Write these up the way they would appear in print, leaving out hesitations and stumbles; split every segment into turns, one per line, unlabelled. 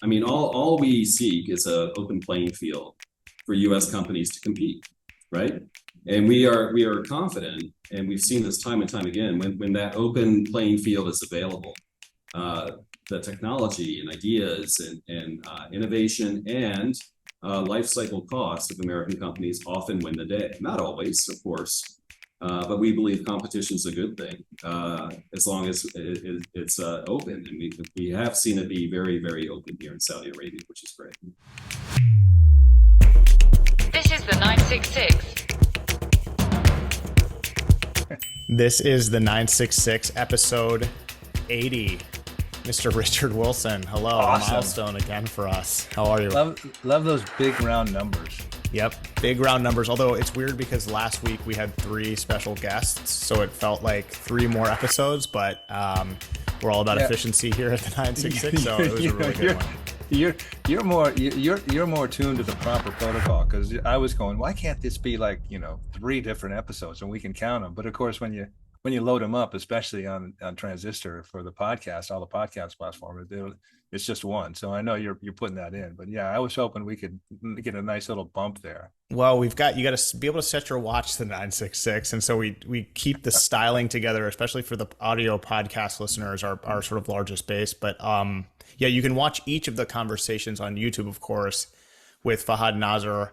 I mean, all we seek is an open playing field for U.S. companies to compete, right? And we are confident, and we've seen this time and time again, when that open playing field is available, uh, the technology and ideas and innovation and life cycle costs of American companies often win the day. Not always, of course, but we believe competition is a good thing as long as it's open. And we have seen it be very, very open here in Saudi Arabia, which is great.
This is the 966.
This is the 966 episode 80. Mr. Richard Wilson, hello.
Awesome.
Milestone again for us. How are you?
Love those big round numbers.
Yep, big round numbers. Although it's weird because last week we had 3 special guests, so it felt like 3 more episodes. But we're all about efficiency here at the 966, so it was a really good one.
You're more tuned to the proper protocol, because I was going, why can't this be like 3 different episodes and we can count them? But of course, when you load them up, especially on Transistor for the podcast, all the podcast platforms, it's just one. So I know you're putting that in, but yeah, I was hoping we could get a nice little bump there.
Well, you got to be able to set your watch to the 966, and so we keep the styling together, especially for the audio podcast listeners, our sort of largest base. But yeah, you can watch each of the conversations on YouTube, of course, with Fahad Nazar,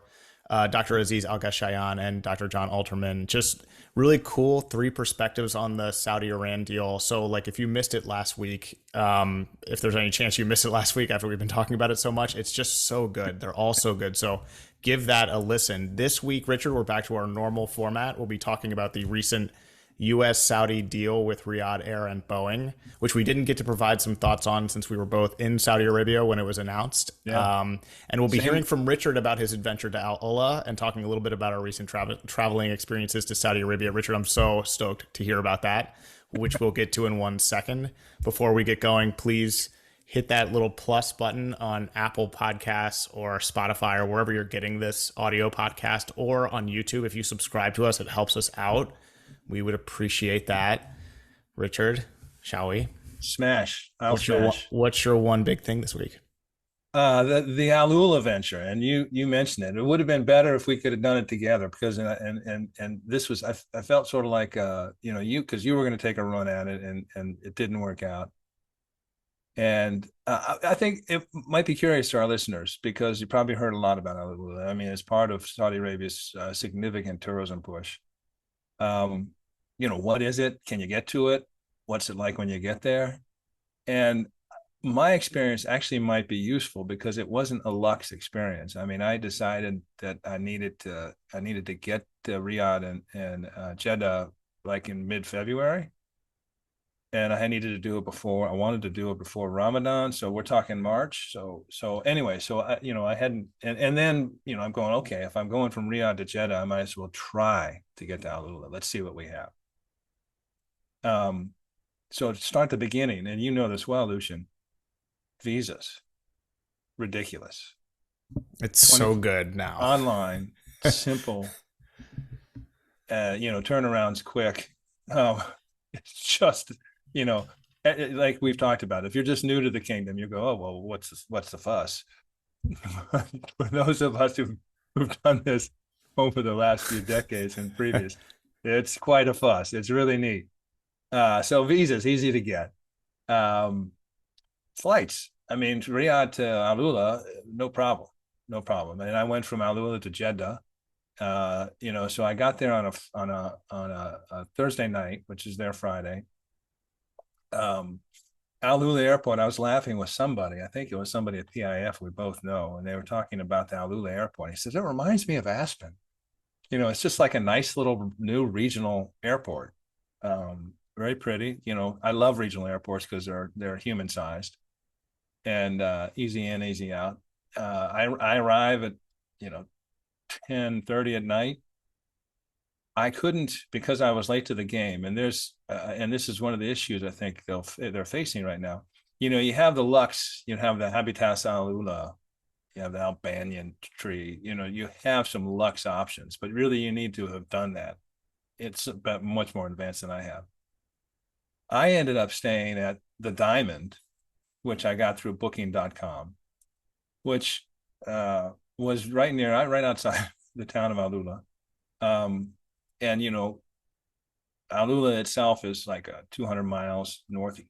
Dr. Aziz Al-Gashayan, and Dr. John Alterman. Just really cool 3 perspectives on the Saudi Iran deal. So like if you missed it last week, if there's any chance you missed it last week after we've been talking about it so much, it's just so good. They're all so good. So give that a listen. This week, Richard, we're back to our normal format. We'll be talking about the recent U.S. Saudi deal with Riyadh Air and Boeing, which we didn't get to provide some thoughts on since we were both in Saudi Arabia when it was announced.
Yeah.
And we'll be hearing from Richard about his adventure to Al-Ula and talking a little bit about our recent traveling experiences to Saudi Arabia. Richard, I'm so stoked to hear about that, which we'll get to in 1 second. Before we get going, please hit that little plus button on Apple Podcasts or Spotify or wherever you're getting this audio podcast, or on YouTube. If you subscribe to us, it helps us out. We would appreciate that. Richard, shall we?
Smash.
What's your one big thing this week?
The Al-Ula venture, and you mentioned it. It would have been better if we could have done it together, because and this was I felt sort of like because you were going to take a run at it, and it didn't work out. And I think it might be curious to our listeners, because you probably heard a lot about Al-Ula. I mean, it's part of Saudi Arabia's significant tourism push. What is it? Can you get to it? What's it like when you get there? And my experience actually might be useful, because it wasn't a luxe experience. I mean, I decided that I needed to get to Riyadh and Jeddah like in mid-February. And I needed to do it before. I wanted to do it before Ramadan, so we're talking March. So anyway, so I hadn't, and then I'm going, okay, if I'm going from Riyadh to Jeddah, I might as well try to get to Al-Ula. Let's see what we have. So to start the beginning, and you know this well, Lucien, visas, ridiculous.
It's so good now.
Online, simple. Turnarounds quick. It's just. Like we've talked about, if you're just new to the kingdom, you go, oh, well, what's the fuss? For those of us who've done this over the last few decades and previous, it's quite a fuss. It's really neat. So visas, easy to get. Flights, I mean, Riyadh to Al-Ula, no problem. And I went from Al-Ula to Jeddah. So I got there on a Thursday night, which is their Friday. Al-Ula Airport, I was laughing with somebody. I think it was somebody at PIF we both know, and they were talking about the Al-Ula Airport. He says, it reminds me of Aspen. It's just like a nice little new regional airport. Very pretty. I love regional airports because they're human sized and easy in, easy out. I arrive at 10:30 at night. I couldn't, because I was late to the game, and this is one of the issues I think they're facing right now. You have the Lux, you have the Habitas Al-Ula, you have the Albanian tree. You have some Lux options, but really you need to have done that. It's about much more advanced than I have. I ended up staying at the Diamond, which I got through Booking.com, which was right outside the town of Al-Ula. And Al-Ula itself is like 200 miles northeast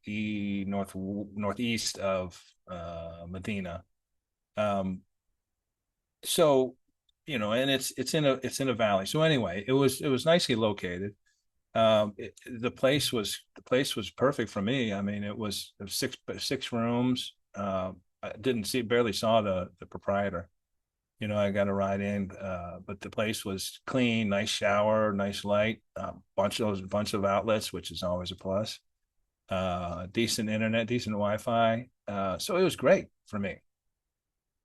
of Medina. So, and it's in a valley. So anyway, it was nicely located. The place was perfect for me. I mean, it was six rooms. I barely saw the proprietor. I got a ride in, but the place was clean, nice shower, nice light, bunch of outlets, which is always a plus. Decent internet, decent Wi-Fi. So it was great for me.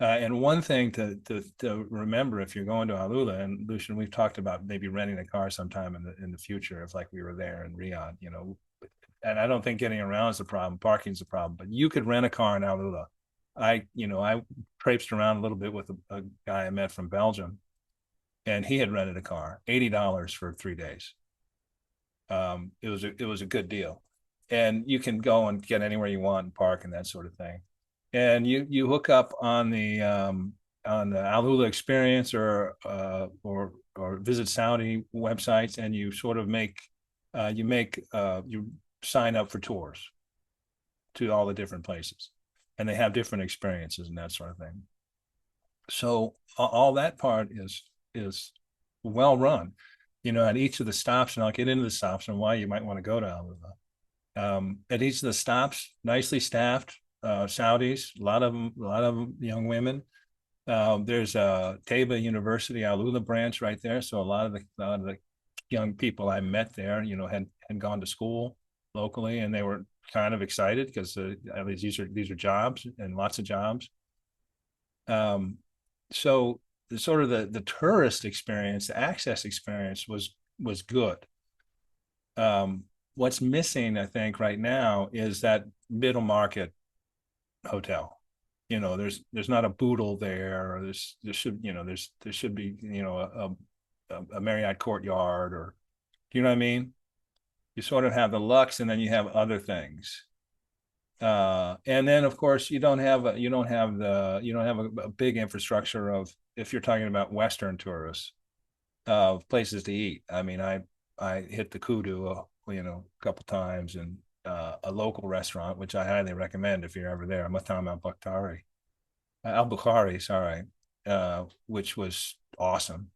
And one thing to remember if you're going to Al-Ula, and Lucien, we've talked about maybe renting a car sometime in the future if like we were there in Riyadh, and I don't think getting around is the problem, parking's the problem, but you could rent a car in Al-Ula. I traipsed around a little bit with a guy I met from Belgium, and he had rented a car, $80 for 3 days. It was a good deal, and you can go and get anywhere you want and park and that sort of thing. And you hook up on the Al-Ula experience or Visit Saudi websites, and you sort of you sign up for tours to all the different places, and they have different experiences and that sort of thing. So all that part is well run, at each of the stops, and I'll get into the stops and why you might want to go to Al-Ula. At each of the stops, nicely staffed. Saudis, a lot of them young women. There's a Taiba University Al-Ula branch right there, so a lot of the young people I met there, had gone to school locally, and they were kind of excited because at least these are jobs and lots of jobs. So the tourist experience, the access experience was good. What's missing, I think, right now is that middle market hotel. There's not a Boodle there, or there should be a Marriott Courtyard, or you know what I mean. You sort of have the Lux, and then you have other things, and then of course you don't have a big infrastructure of, if you're talking about Western tourists, of places to eat. I mean, I hit the Kudu a couple times, and a local restaurant, which I highly recommend if you're ever there, Matam al-Bukhari, sorry, which was awesome.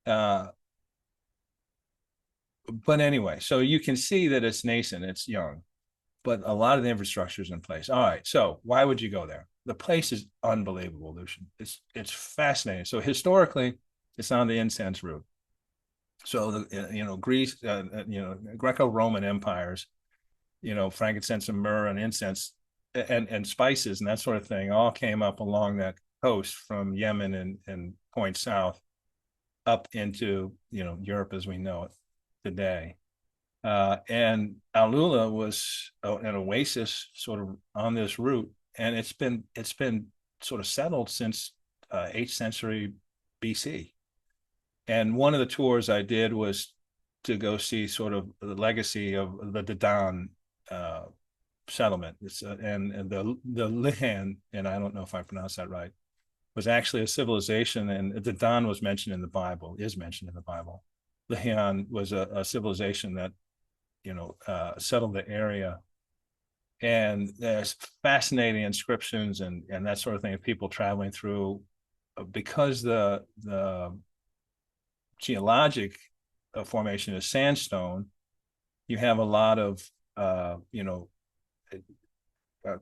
But anyway, so you can see that it's nascent, it's young, but a lot of the infrastructure is in place. All right, so why would you go there? The place is unbelievable, Lucien. It's fascinating. So historically, it's on the incense route. So Greece, Greco-Roman empires, frankincense and myrrh and incense and spices and that sort of thing all came up along that coast from Yemen and point south up into, Europe as we know it today. And Al-Ula was an oasis sort of on this route, and it's been sort of settled since 8th century BC. And one of the tours I did was to go see sort of the legacy of the Dedan settlement. And the Lihan, and I don't know if I pronounced that right, was actually a civilization, and Dedan was mentioned in the Bible. Lihan was a civilization that settled the area, and there's fascinating inscriptions and that sort of thing of people traveling through, because the geologic formation is sandstone. You have a lot of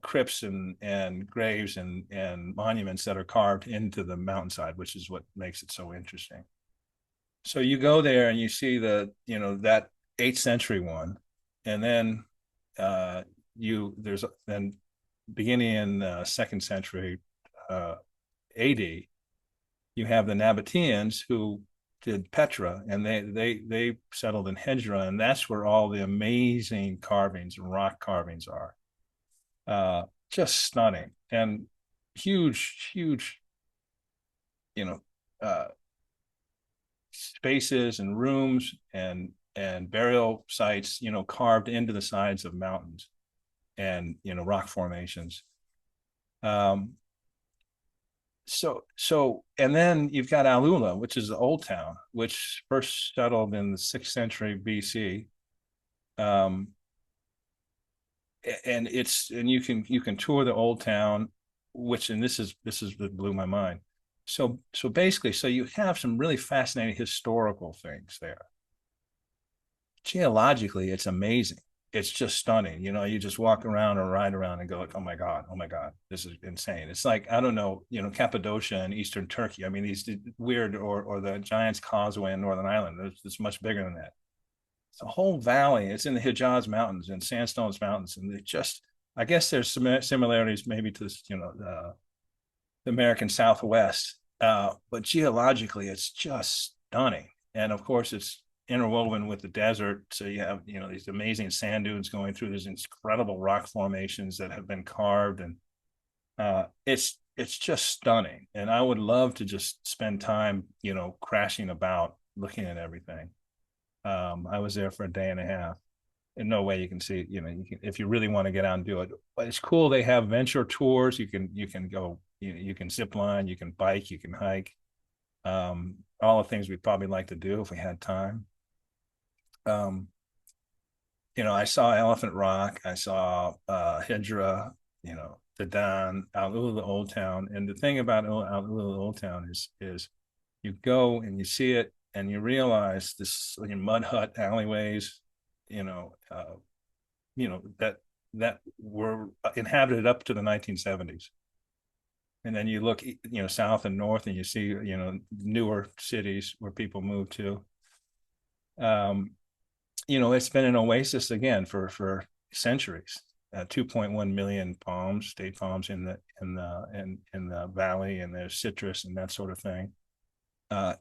crypts and graves and monuments that are carved into the mountainside, which is what makes it so interesting. So you go there and you see that 8th century one, and then there's beginning in 2nd century AD, you have the Nabateans who did Petra, and they settled in Hejra, and that's where all the amazing carvings and rock carvings are. Just stunning, and huge spaces and rooms and burial sites, carved into the sides of mountains and rock formations. And then you've got Al-Ula, which is the old town, which first settled in the 6th century BC. Um, and you can tour the old town, which, and this is what blew my mind. So basically, so you have some really fascinating historical things there. Geologically, it's amazing. It's just stunning. You know, you just walk around or ride around and go, oh my God, this is insane. It's like, I don't know, you know, Cappadocia and Eastern Turkey. I mean, these weird, or the Giant's Causeway in Northern Ireland. It's much bigger than that. It's a whole valley. It's in the Hijaz Mountains and Sandstones Mountains. And they just, I guess there's some similarities maybe to, you know, the American Southwest. But geologically, it's just stunning. And of course, it's interwoven with the desert. So you have, you know, these amazing sand dunes going through these incredible rock formations that have been carved. And it's just stunning. And I would love to just spend time, you know, crashing about, looking at everything. I was there for a day and a half. In no way you can see, you know, you can, if you really want to get out and do it. But it's cool. They have venture tours. You can go, you can zip line, you can bike, you can hike. All the things we'd probably like to do if we had time. You know, I saw Elephant Rock, I saw Hydra, you know, the Don, Al-Ula, the Old Town. And the thing about Al-Ula, the Old Town is you go and you see it and you realize this, like, mud hut alleyways, you know, that were inhabited up to the 1970s. And then you look, you know, south and north, and you see, you know, newer cities where people move to. You know, it's been an oasis again for centuries. 2.1 million palms, state palms in the valley, and there's citrus and that sort of thing.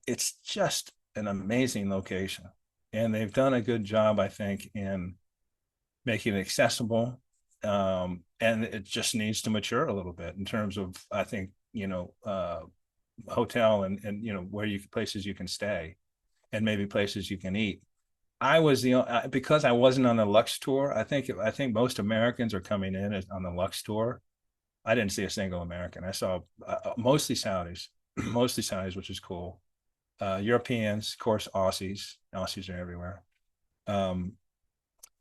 It's just an amazing location, and they've done a good job, I think, in making it accessible. And it just needs to mature a little bit in terms of, I think, you know, hotel and you know, where places you can stay, and maybe places you can eat. I was because I wasn't on the Lux tour. I think most Americans are coming in on the Lux tour. I didn't see a single American. I saw mostly Saudis, which is cool. Europeans, of course, Aussies are everywhere.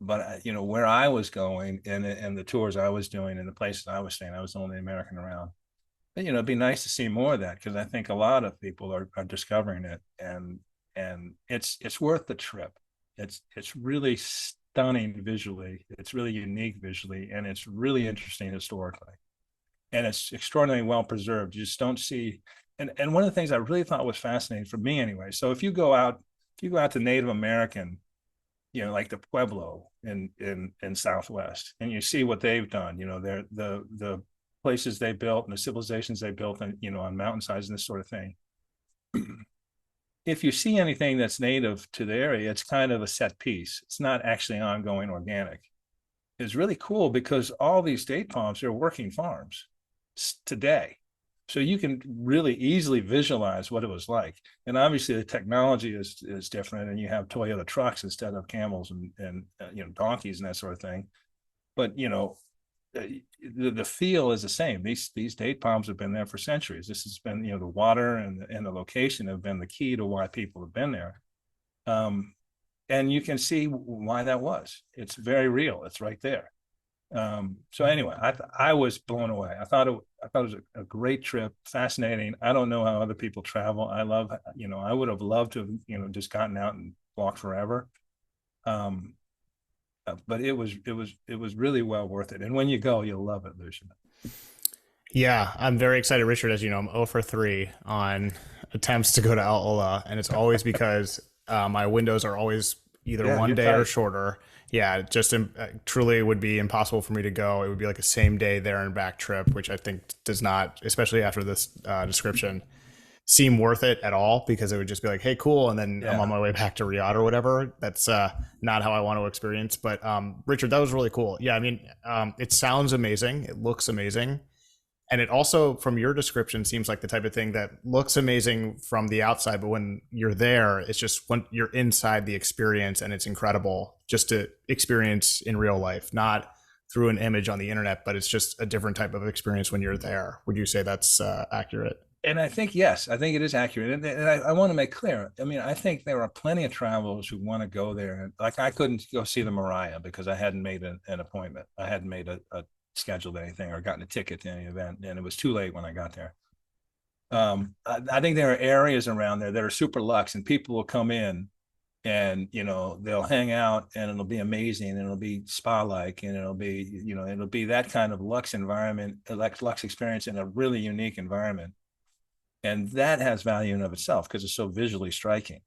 But you know, where I was going and the tours I was doing and the places I was staying, I was the only American around. But, you know, it'd be nice to see more of that, because I think a lot of people are discovering it, and it's worth the trip. It's really stunning visually. It's really unique visually, and it's really interesting historically, and it's extraordinarily well preserved. You just don't see. And one of the things I really thought was fascinating, for me anyway. So if you go out to Native American, you know, like the Pueblo in Southwest, and you see what they've done, you know, the places they built and the civilizations they built, and, you know, on mountainsides and this sort of thing. If you see anything that's native to the area, it's kind of a set piece. It's not actually ongoing organic. It's really cool because all these date palms are working farms today. So you can really easily visualize what it was like. And obviously the technology is different, and you have Toyota trucks instead of camels and you know, donkeys and that sort of thing. But, you know, the feel is the same. These date palms have been there for centuries. This has been, you know, the water and the location have been the key to why people have been there. And you can see why that was. It's very real. It's right there. So anyway, I was blown away. I thought it was a great trip, fascinating. I don't know how other people travel. I love, you know, I would have loved to have, you know, just gotten out and walked forever. But it was really well worth it. And when you go, you'll love it, Lucien.
Yeah, I'm very excited, Richard. As you know, I'm 0 for 3 on attempts to go to Al-Ula, and it's always because my windows are always either one day or shorter. Yeah, it just truly would be impossible for me to go. It would be like a same day there and back trip, which I think does not, especially after this description, seem worth it at all, because it would just be like, hey, cool, and then I'm on my way back to Riyadh or whatever. That's not how I want to experience. But Richard, that was really cool. Yeah, I mean, it sounds amazing. It looks amazing. And it also, from your description, seems like the type of thing that looks amazing from the outside, but when you're there, it's just when you're inside the experience, and it's incredible just to experience in real life, not through an image on the internet, but it's just a different type of experience when you're there. Would you say that's accurate?
And I think, yes, I think it is accurate. And I want to make clear, I mean, I think there are plenty of travelers who want to go there. Like I couldn't go see the Mariah because I hadn't made an appointment. I hadn't made a scheduled anything or gotten a ticket to any event. And it was too late when I got there. I think there are areas around there that are super luxe, and people will come in and, you know, they'll hang out and it'll be amazing and it'll be spa-like and it'll be, you know, it'll be that kind of luxe environment, luxe experience in a really unique environment. And that has value in of itself because it's so visually striking.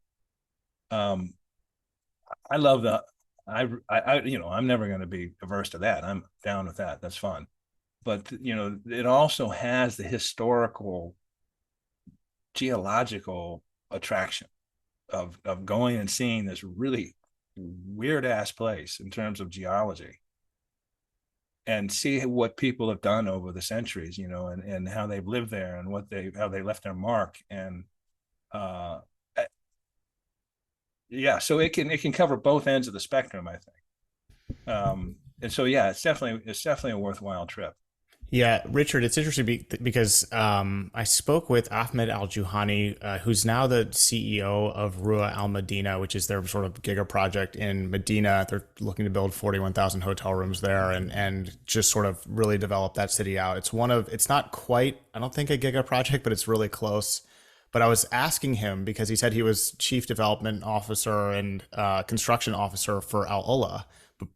I love the, you know, I'm never going to be averse to that. I'm down with that. That's fun. But, you know, it also has the historical, geological attraction of going and seeing this really weird ass place in terms of geology, and see what people have done over the centuries, you know, and how they've lived there and how they left their mark. And yeah, so it can cover both ends of the spectrum, I think. And so yeah, it's definitely a worthwhile trip.
Yeah, Richard, it's interesting because I spoke with Ahmed Al-Juhani, who's now the CEO of Rua Al Medina, which is their sort of giga project in Medina. They're looking to build 41,000 hotel rooms there and just sort of really develop that city out. It's not quite, I don't think a giga project, but it's really close. But I was asking him because he said he was chief development officer and construction officer for Al-Ula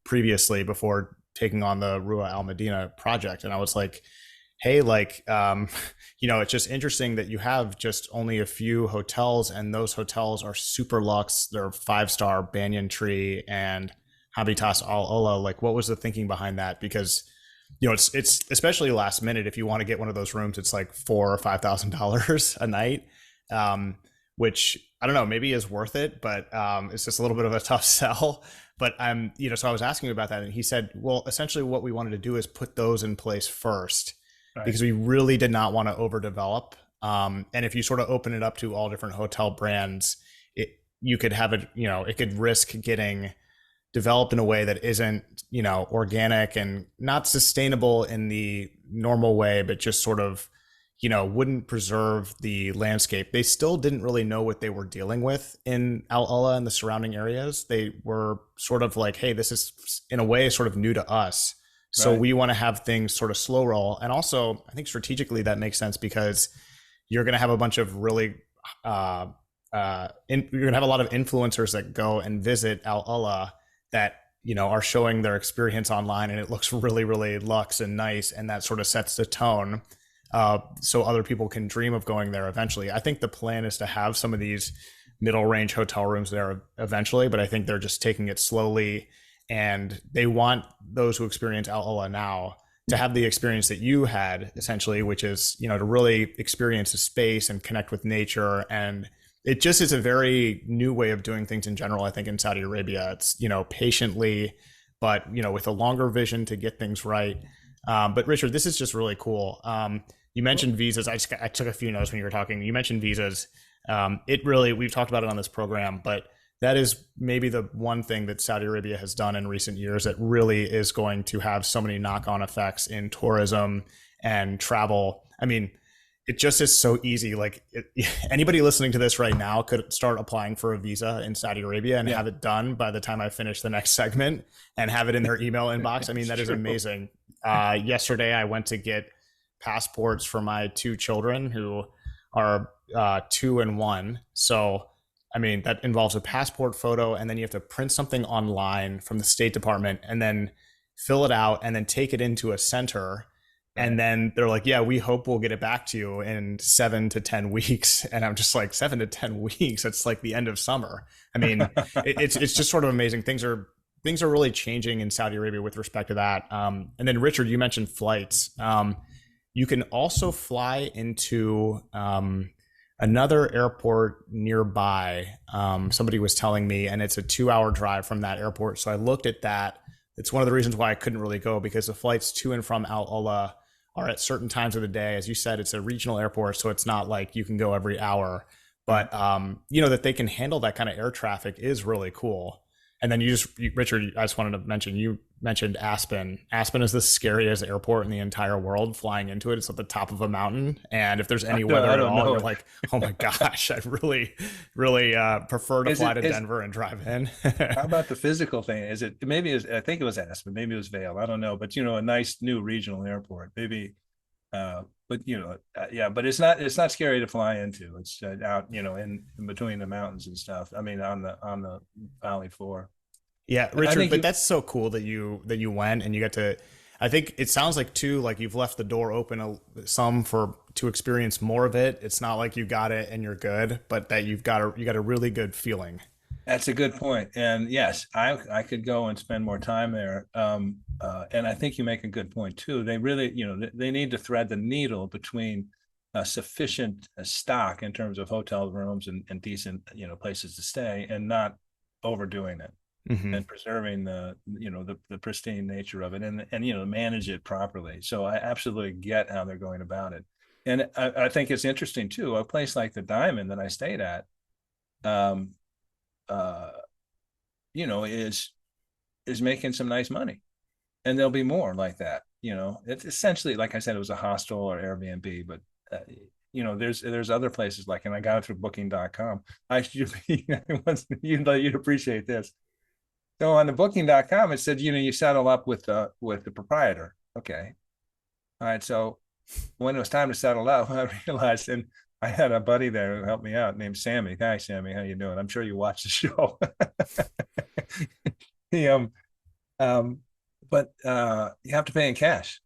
previously before taking on the Rua Al Medina project. And I was like, hey, like, you know, it's just interesting that you have just only a few hotels, and those hotels are super luxe. They're 5-star banyan tree and Habitas Al-Ula. Like, what was the thinking behind that? Because, you know, it's especially last minute. If you want to get one of those rooms, it's like $4,000 or $5,000 a night, which I don't know, maybe is worth it, but it's just a little bit of a tough sell. But you know, so I was asking about that, and he said, well, essentially what we wanted to do is put those in place first, right, because we really did not want to overdevelop. And if you sort of open it up to all different hotel brands, you could have it, you know, it could risk getting developed in a way that isn't, you know, organic and not sustainable in the normal way, but just sort of, you know, wouldn't preserve the landscape. They still didn't really know what they were dealing with in Al-Ula and the surrounding areas. They were sort of like, hey, this is in a way sort of new to us. So we want to have things sort of slow roll. And also, I think strategically that makes sense because you're going to have a bunch of really, you're going to have a lot of influencers that go and visit Al-Ula that, you know, are showing their experience online, and it looks really, really luxe and nice. And that sort of sets the tone. So other people can dream of going there eventually. I think the plan is to have some of these middle range hotel rooms there eventually, but I think they're just taking it slowly, and they want those who experience Al-Ula now to have the experience that you had essentially, which is, you know, to really experience the space and connect with nature. And it just is a very new way of doing things in general. I think in Saudi Arabia, it's, you know, patiently, but, you know, with a longer vision to get things right. But Richard, this is just really cool. You mentioned visas. I took a few notes when you were talking. You mentioned visas. We've talked about it on this program, but that is maybe the one thing that Saudi Arabia has done in recent years that really is going to have so many knock-on effects in tourism and travel. I mean, it just is so easy. Like anybody listening to this right now could start applying for a visa in Saudi Arabia and have it done by the time I finish the next segment and have it in their email inbox. I mean, that is amazing. Yesterday I went to get passports for my 2 children who are 2 and 1. So, I mean, that involves a passport photo, and then you have to print something online from the State Department and then fill it out and then take it into a center. And then they're like, yeah, we hope we'll get it back to you in 7 to 10 weeks. And I'm just like, 7 to 10 weeks. It's like the end of summer. I mean, it's just sort of amazing. Things are really changing in Saudi Arabia with respect to that. And then Richard, you mentioned flights. You can also fly into another airport nearby. Somebody was telling me, and it's a 2-hour drive from that airport. So I looked at that. It's one of the reasons why I couldn't really go, because the flights to and from Al-Ula are at certain times of the day. As you said, it's a regional airport, so it's not like you can go every hour. But you know, that they can handle that kind of air traffic is really cool. And then Richard, I just wanted to mention, you mentioned Aspen. Aspen is the scariest airport in the entire world. Flying into it, it's at the top of a mountain. And if there's any weather at all, you're like, oh my gosh, I'd really, really prefer to fly to Denver and drive in.
How about the physical thing? Is it, I think it was Aspen, maybe it was Vail. I don't know. But, a nice new regional airport, maybe. But but it's not scary to fly into. It's out, in between the mountains and stuff. I mean, on the valley floor.
Yeah, Richard, but that's so cool that you went and you got to. I think it sounds like too, like you've left the door open some to experience more of it. It's not like you got it and you're good, but that you got a really good feeling.
That's a good point. And yes, I could go and spend more time there. And I think you make a good point too. They really, they need to thread the needle between sufficient stock in terms of hotel rooms and decent, places to stay, and not overdoing it, and preserving the pristine nature of it, and manage it properly. So I absolutely get how they're going about it. And I think it's interesting too. A place like the Diamond that I stayed at, is making some nice money, and there'll be more like that. It's essentially, like I said, it was a hostel or Airbnb, but there's other places like, and I got it through booking.com. You'd appreciate this. So on the booking.com, it said, you settle up with the proprietor. Okay. All right. So when it was time to settle up, I realized, and I had a buddy there who helped me out named Sammy. Hi, Sammy. How you doing? I'm sure you watch the show. But you have to pay in cash.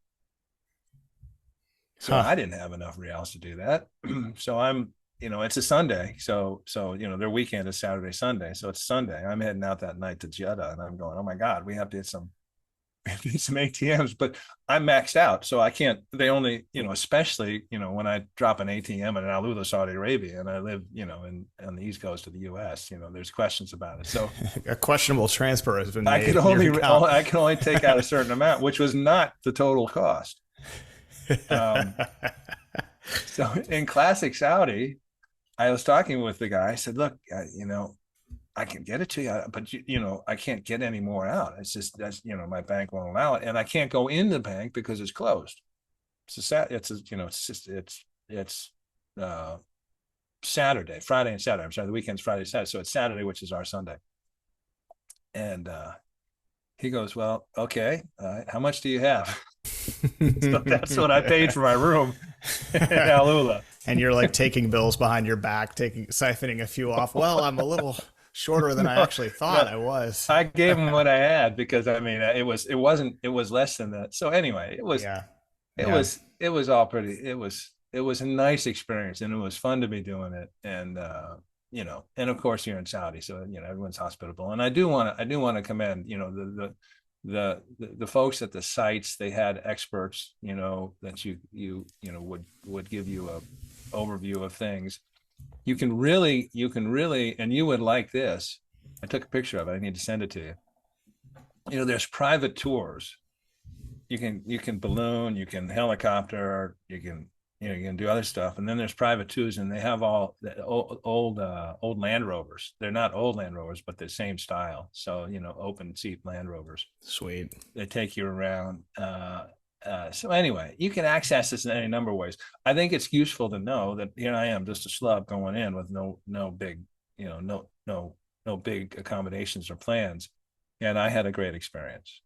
So I didn't have enough reals to do that. So I'm, it's a Sunday. So their weekend is Saturday, Sunday. So it's Sunday. I'm heading out that night to Jeddah, and I'm going, oh my God, we have to hit some ATMs, but I'm maxed out. So I can't, they only, especially, when I drop an ATM in Al-Ula, Saudi Arabia, and I live, on the East Coast of the US, there's questions about it. So
a questionable transfer has been made.
I can only take out a certain amount, which was not the total cost. So in classic Saudi, I was talking with the guy. I said, look, I can get it to you, but I can't get any more out. It's just, my bank won't allow it, and I can't go in the bank because it's closed. It's Saturday, Friday and Saturday. I'm sorry, the weekend's Friday, Saturday. So it's Saturday, which is our Sunday. And he goes, well, okay, how much do you have? So that's what I paid for my room in Al-Ula.
And you're like taking bills behind your back, siphoning a few off. Well, I'm a little shorter than I actually thought I was.
I gave him what I had because it was less than that. So anyway, it was all pretty. It was a nice experience, and it was fun to be doing it. And and of course you're in Saudi, so everyone's hospitable. And I do want to commend the folks at the sites. They had experts, that you would give you a overview of things. You can really, and you would like this. I took a picture of it. I need to send it to you. There's private tours. You can balloon, you can helicopter, you can do other stuff. And then there's private tours, and they have all the old Land Rovers. They're not old Land Rovers, but the same style. So, open seat Land Rovers.
Sweet. They
take you around. So anyway, you can access this in any number of ways. I think it's useful to know that here I am, just a schlub going in with no big, no big accommodations or plans, and I had a great experience.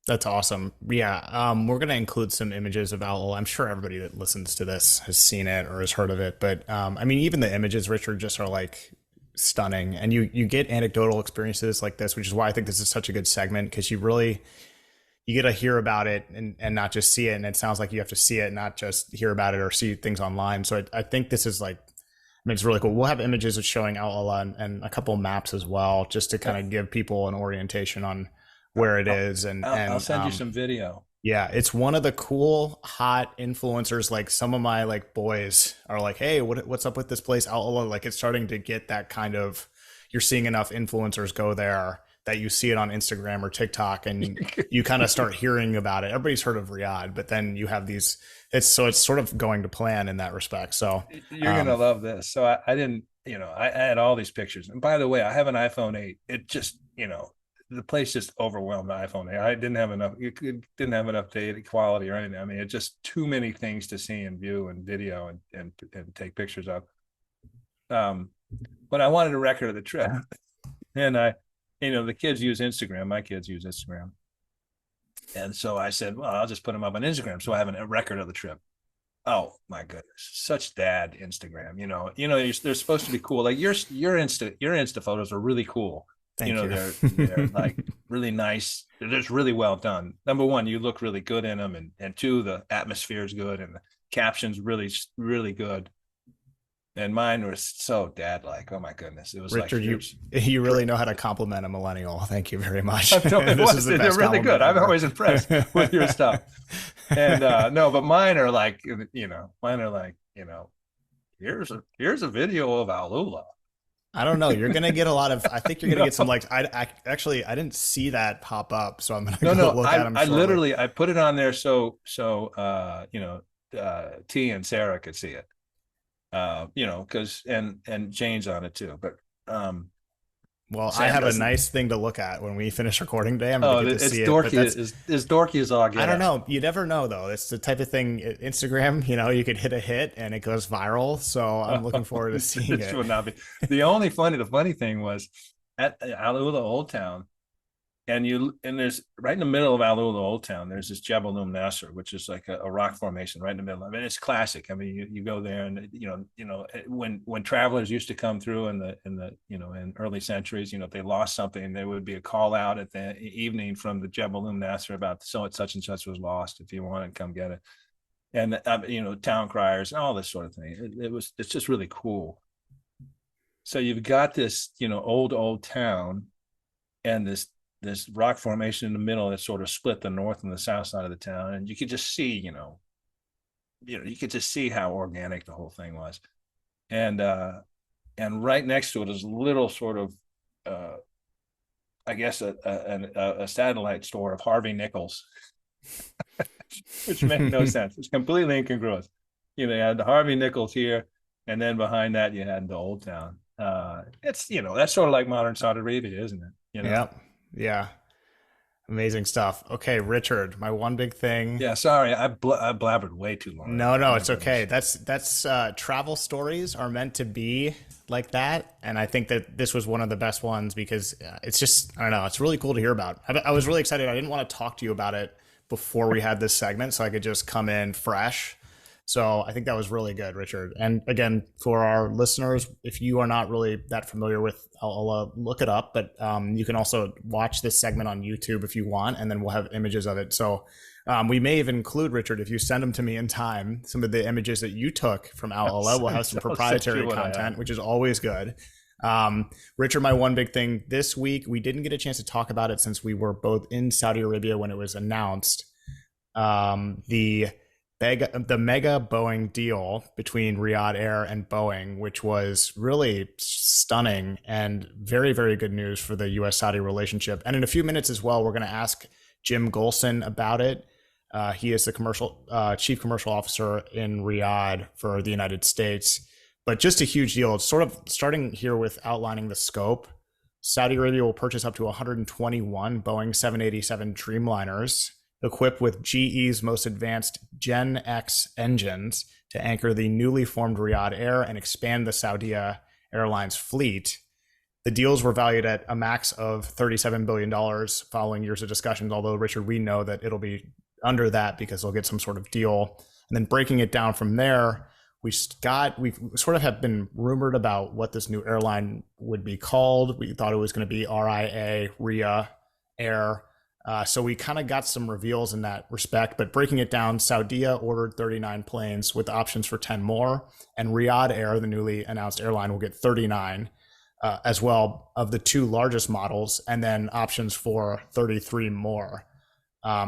That's awesome. Yeah, we're gonna include some images of Al-Ula. I'm sure everybody that listens to this has seen it or has heard of it, but even the images, Richard, just are like stunning, and you get anecdotal experiences like this, which is why I think this is such a good segment, because you get to hear about it and not just see it. And it sounds like you have to see it, not just hear about it or see things online. So I think this is it's really cool. We'll have images of showing Al-Ula and a couple of maps as well, just to kind of give people an orientation on where it is. And
I'll send you some video.
Yeah. It's one of the cool, hot influencers. Like some of my boys are like, hey, what's up with this place? Al-Ula, it's starting to get that kind of, you're seeing enough influencers go there that you see it on Instagram or TikTok, and you kind of start hearing about it. Everybody's heard of Riyadh, but then you have these, it's sort of going to plan in that respect. So
you're going to love this. So I didn't, I had all these pictures. And by the way, I have an iPhone 8. It just, the place just overwhelmed the iPhone 8. I didn't have enough. Didn't have enough data quality or anything. I mean, it's just too many things to see and view and video and take pictures of. But I wanted a record of the trip, and the kids use Instagram. My kids use Instagram, and so I said, well, I'll just put them up on Instagram, so I have a record of the trip. Oh my goodness, such dad Instagram. They're supposed to be cool. Like your Insta photos are really cool.
Thank you.
They're like really nice. They're just really well done. Number one, you look really good in them, and two, the atmosphere is good and the captions really, really good. And mine were so dad-like. Oh my goodness, it was
Richard, you really know how to compliment a millennial. Thank you very much.
They're really good. I'm always impressed with your stuff. And no, but mine are like, here's a video of Al-Ula.
I don't know. You're gonna get a lot of. I think you're gonna get some likes. I didn't see that pop up, so I'm gonna go look at them.
I literally put it on there so T and Sarah could see it. Because and Jane's on it too. But
well, I have a nice thing to look at when we finish recording today. I'm gonna get to see
dorky. It's dorky as all.
I don't know. You never know though. It's the type of thing. Instagram, you could hit a hit and it goes viral. So I'm looking forward to seeing it.
Would not be. The funny thing was at Al-Ula Old Town. And there's right in the middle of Al-Ula Old Town, there's this Jebel Nasr, which is like a rock formation right in the middle. I mean, it's classic. I mean, you go there, and when travelers used to come through in early centuries, if they lost something, there would be a call out at the evening from the Jebel Nasr about such and such was lost. If you want to come get it, and town criers and all this sort of thing. It's just really cool. So you've got this old town, and this rock formation in the middle that sort of split the north and the south side of the town. And you could just see, you could just see how organic the whole thing was. And right next to it is a little sort of, I guess, a satellite store of Harvey Nichols, which made no sense. It's completely incongruous. You had the Harvey Nichols here, and then behind that, you had the old town. It's, that's sort of like modern Saudi Arabia, isn't it?
Yep. Yeah. Amazing stuff. Okay, Richard, my one big thing.
Yeah, sorry, I blabbered way too long.
No, it's okay. That's travel stories are meant to be like that, and I think that this was one of the best ones because it's just, I don't know, it's really cool to hear about. I was really excited. I didn't want to talk to you about it before we had this segment, so I could just come in fresh. So I think that was really good, Richard. And again, for our listeners, if you are not really that familiar with Al-Ula, look it up. But you can also watch this segment on YouTube if you want, and then we'll have images of it. So we may even include, Richard, if you send them to me in time, some of the images that you took from Al-Ula. We'll have some proprietary content, which is always good. Richard, my one big thing this week, we didn't get a chance to talk about it since we were both in Saudi Arabia when it was announced. The mega Boeing deal between Riyadh Air and Boeing, which was really stunning and very, very good news for the U.S. Saudi relationship. And in a few minutes as well, we're going to ask Jim Golsen about it. He is the chief commercial officer in Riyadh for the United States. But just a huge deal. It's sort of starting here with outlining the scope. Saudi Arabia will purchase up to 121 Boeing 787 Dreamliners equipped with GE's most advanced GEnex engines to anchor the newly formed Riyadh Air and expand the Saudia Airlines fleet. The deals were valued at a max of $37 billion following years of discussions, although, Richard, we know that it'll be under that because they'll get some sort of deal. And then breaking it down from there, we sort of have been rumored about what this new airline would be called. We thought it was going to be Riyadh Air. So we kind of got some reveals in that respect, but breaking it down, Saudia ordered 39 planes with options for 10 more, and Riyadh Air, the newly announced airline, will get 39 as well of the two largest models, and then options for 33 more.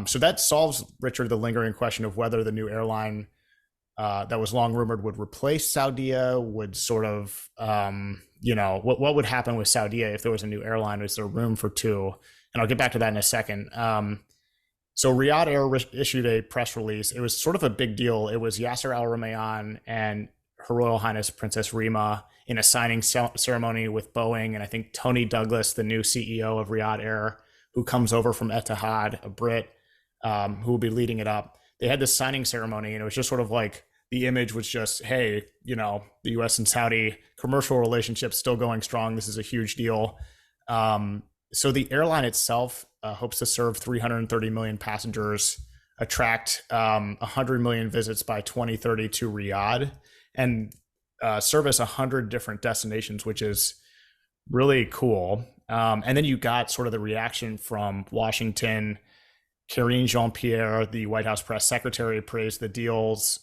So that solves, Richard, the lingering question of whether the new airline that was long rumored would replace Saudia, would sort of, what would happen with Saudia if there was a new airline? Is there room for two? And I'll get back to that in a second. So Riyadh Air issued a press release. It was sort of a big deal. It was Yasser Al-Rumayyan and Her Royal Highness Princess Rima in a signing ceremony with Boeing, and I think Tony Douglas, the new CEO of Riyadh Air, who comes over from Etihad, a Brit, who will be leading it up. They had this signing ceremony, and it was just sort of like the image was just, hey, the U.S. and Saudi commercial relationship still going strong. This is a huge deal. So the airline itself hopes to serve 330 million passengers, attract 100 million visits by 2030 to Riyadh, and service 100 different destinations, which is really cool. And then you got sort of the reaction from Washington. Karine Jean-Pierre, the White House press secretary, praised the deals.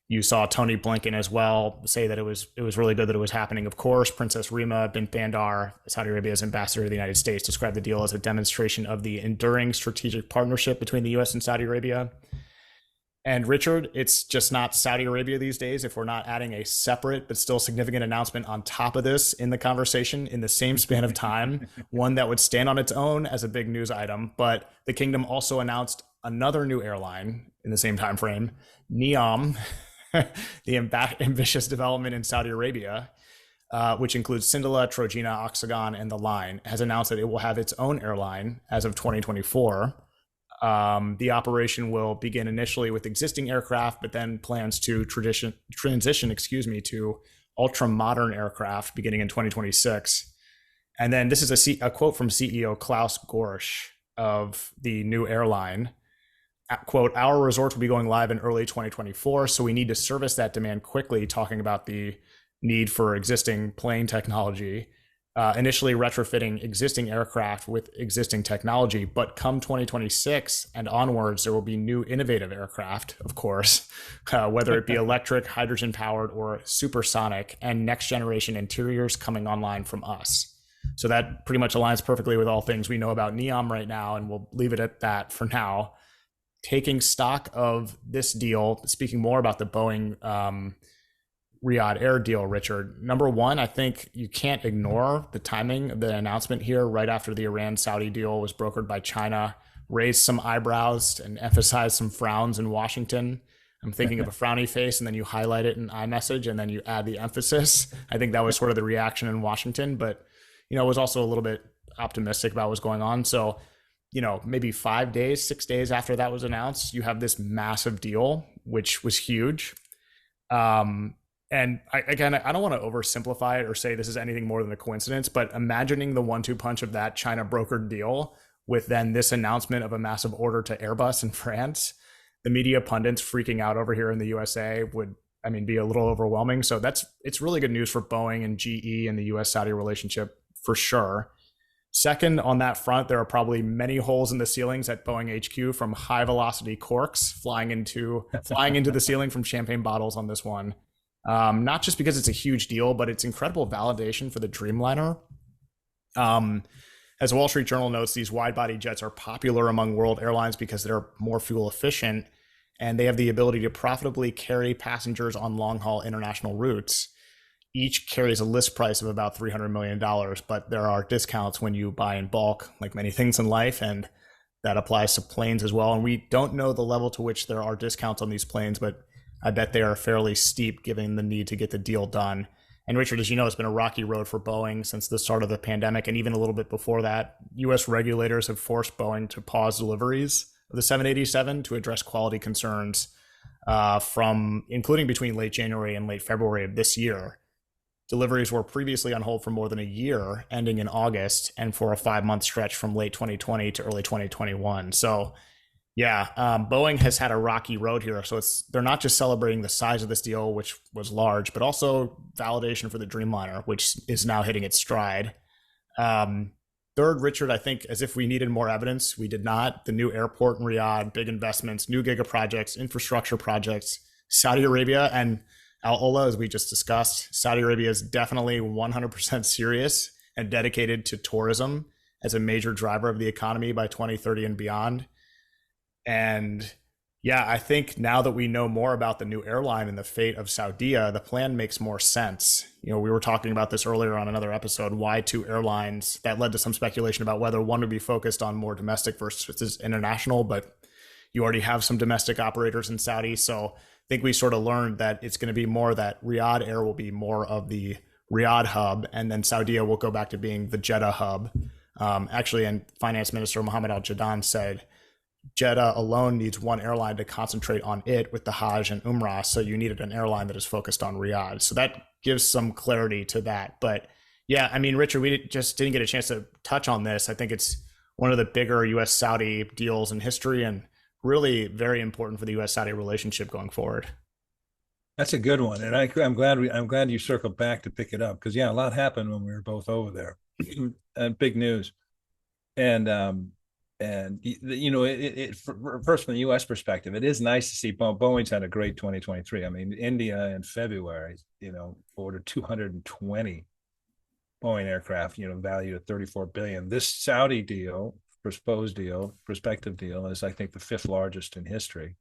You saw Tony Blinken as well say that it was really good that it was happening. Of course, Princess Rima bint Bandar, Saudi Arabia's ambassador to the United States, described the deal as a demonstration of the enduring strategic partnership between the U.S. and Saudi Arabia. And Richard, it's just not Saudi Arabia these days if we're not adding a separate but still significant announcement on top of this in the conversation in the same span of time, one that would stand on its own as a big news item. But the kingdom also announced another new airline in the same time frame, NEOM, the ambitious development in Saudi Arabia, which includes Sindola, Trojena, Oxagon, and The Line, has announced that it will have its own airline as of 2024. The operation will begin initially with existing aircraft, but then plans to transition to ultra-modern aircraft beginning in 2026. And then this is a quote from CEO Klaus Gorsch of the new airline. Quote, "Our resorts will be going live in early 2024, so we need to service that demand quickly," talking about the need for existing plane technology. Initially retrofitting existing aircraft with existing technology, but come 2026 and onwards, there will be new innovative aircraft, of course, whether it be electric, hydrogen powered, or supersonic, and next generation interiors coming online from us. So that pretty much aligns perfectly with all things we know about NEOM right now, and we'll leave it at that for now. Taking stock of this deal, speaking more about the Boeing Riyadh Air deal, Richard. Number one, I think you can't ignore the timing of the announcement here right after the Iran-Saudi deal was brokered by China, raised some eyebrows and emphasized some frowns in Washington. I'm thinking of a frowny face, and then you highlight it in iMessage, and then you add the emphasis. I think that was sort of the reaction in Washington, but, it was also a little bit optimistic about what's going on. So, maybe 5 days, 6 days after that was announced, you have this massive deal, which was huge. And I don't want to oversimplify it or say this is anything more than a coincidence, but imagining the 1-2 punch of that China brokered deal with then this announcement of a massive order to Airbus in France, the media pundits freaking out over here in the USA would, be a little overwhelming. So it's really good news for Boeing and GE and the US Saudi relationship for sure. Second, on that front, there are probably many holes in the ceilings at Boeing HQ from high velocity corks flying into the ceiling from champagne bottles on this one. Not just because it's a huge deal, but it's incredible validation for the Dreamliner. As Wall Street Journal notes, these wide-body jets are popular among world airlines because they're more fuel efficient, and they have the ability to profitably carry passengers on long-haul international routes. Each carries a list price of about $300 million, but there are discounts when you buy in bulk, like many things in life, and that applies to planes as well. And we don't know the level to which there are discounts on these planes, but I bet they are fairly steep given the need to get the deal done. And Richard, as you know, it's been a rocky road for Boeing since the start of the pandemic, and even a little bit before that. U.S. regulators have forced Boeing to pause deliveries of the 787 to address quality concerns including between late January and late February of this year. Deliveries were previously on hold for more than a year, ending in August, and for a 5-month stretch from late 2020 to early 2021. So yeah, Boeing has had a rocky road here. So they're not just celebrating the size of this deal, which was large, but also validation for the Dreamliner, which is now hitting its stride. Third, Richard, I think as if we needed more evidence, we did not. The new airport in Riyadh, big investments, new giga projects, infrastructure projects, Saudi Arabia and Al-Ula, as we just discussed. Saudi Arabia is definitely 100% serious and dedicated to tourism as a major driver of the economy by 2030 and beyond. And yeah, I think now that we know more about the new airline and the fate of Saudia, the plan makes more sense. We were talking about this earlier on another episode, why two airlines. That led to some speculation about whether one would be focused on more domestic versus international. But, You already have some domestic operators in Saudi. So I think we sort of learned that it's going to be more that Riyadh Air will be more of the Riyadh hub, and then Saudia will go back to being the Jeddah hub. Actually, and Finance Minister Mohammed Al-Jadaan said Jeddah alone needs one airline to concentrate on it with the Hajj and Umrah. So you needed an airline that is focused on Riyadh. So that gives some clarity to that. But yeah, I mean, Richard, we just didn't get a chance to touch on this. I think it's one of the bigger U.S. Saudi deals in history, and really very important for the U.S. Saudi relationship going forward.
That's a good one, and I'm glad you circled back to pick it up, because yeah, a lot happened when we were both over there, and big news, and you know, first from the U.S. perspective, it is nice to see Boeing's had a great 2023. I mean, India in February, you know, ordered 220 Boeing aircraft, you know, valued at $34 billion. This Saudi deal, prospective deal, is I think the 5th largest in history.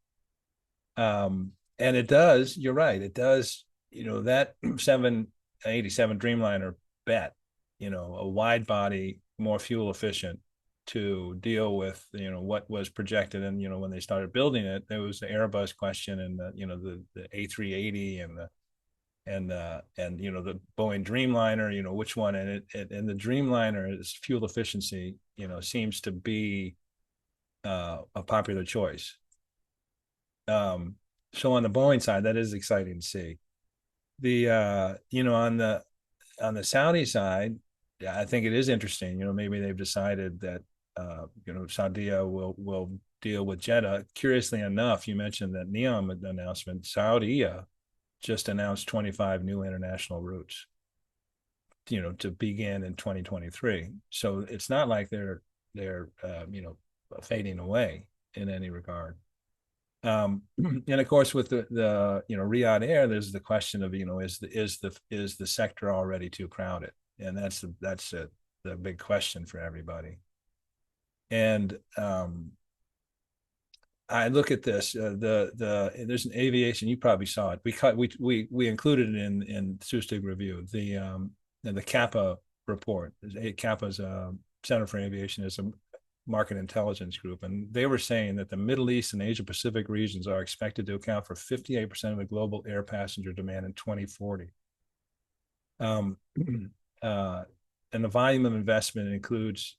And it does, you're right, it does, you know, that 787 Dreamliner bet, you know, a wide body, more fuel efficient to deal with, you know, what was projected. And, you know, when they started building it, there was the Airbus question, and the, you know, the A380 and you know, the Boeing Dreamliner, you know, which one, and the Dreamliner is fuel efficiency, you know, seems to be a popular choice. So on the Boeing side, that is exciting to see. The you know, on the Saudi side, I think it is interesting. You know, maybe they've decided that you know, Saudia will deal with Jeddah. Curiously enough, you mentioned that NEOM announcement. Saudia just announced 25 new international routes, you know, to begin in 2023. So it's not like they're you know, fading away in any regard. And of course, with the you know, Riyadh Air, there's the question of, you know, is the sector already too crowded? And that's the big question for everybody. And I look at this, there's an aviation, you probably saw it. We included it in Sustig Review, the CAPA report. CAPA's Center for Aviation is a market intelligence group, and they were saying that the Middle East and Asia Pacific regions are expected to account for 58% of the global air passenger demand in 2040. And the volume of investment includes,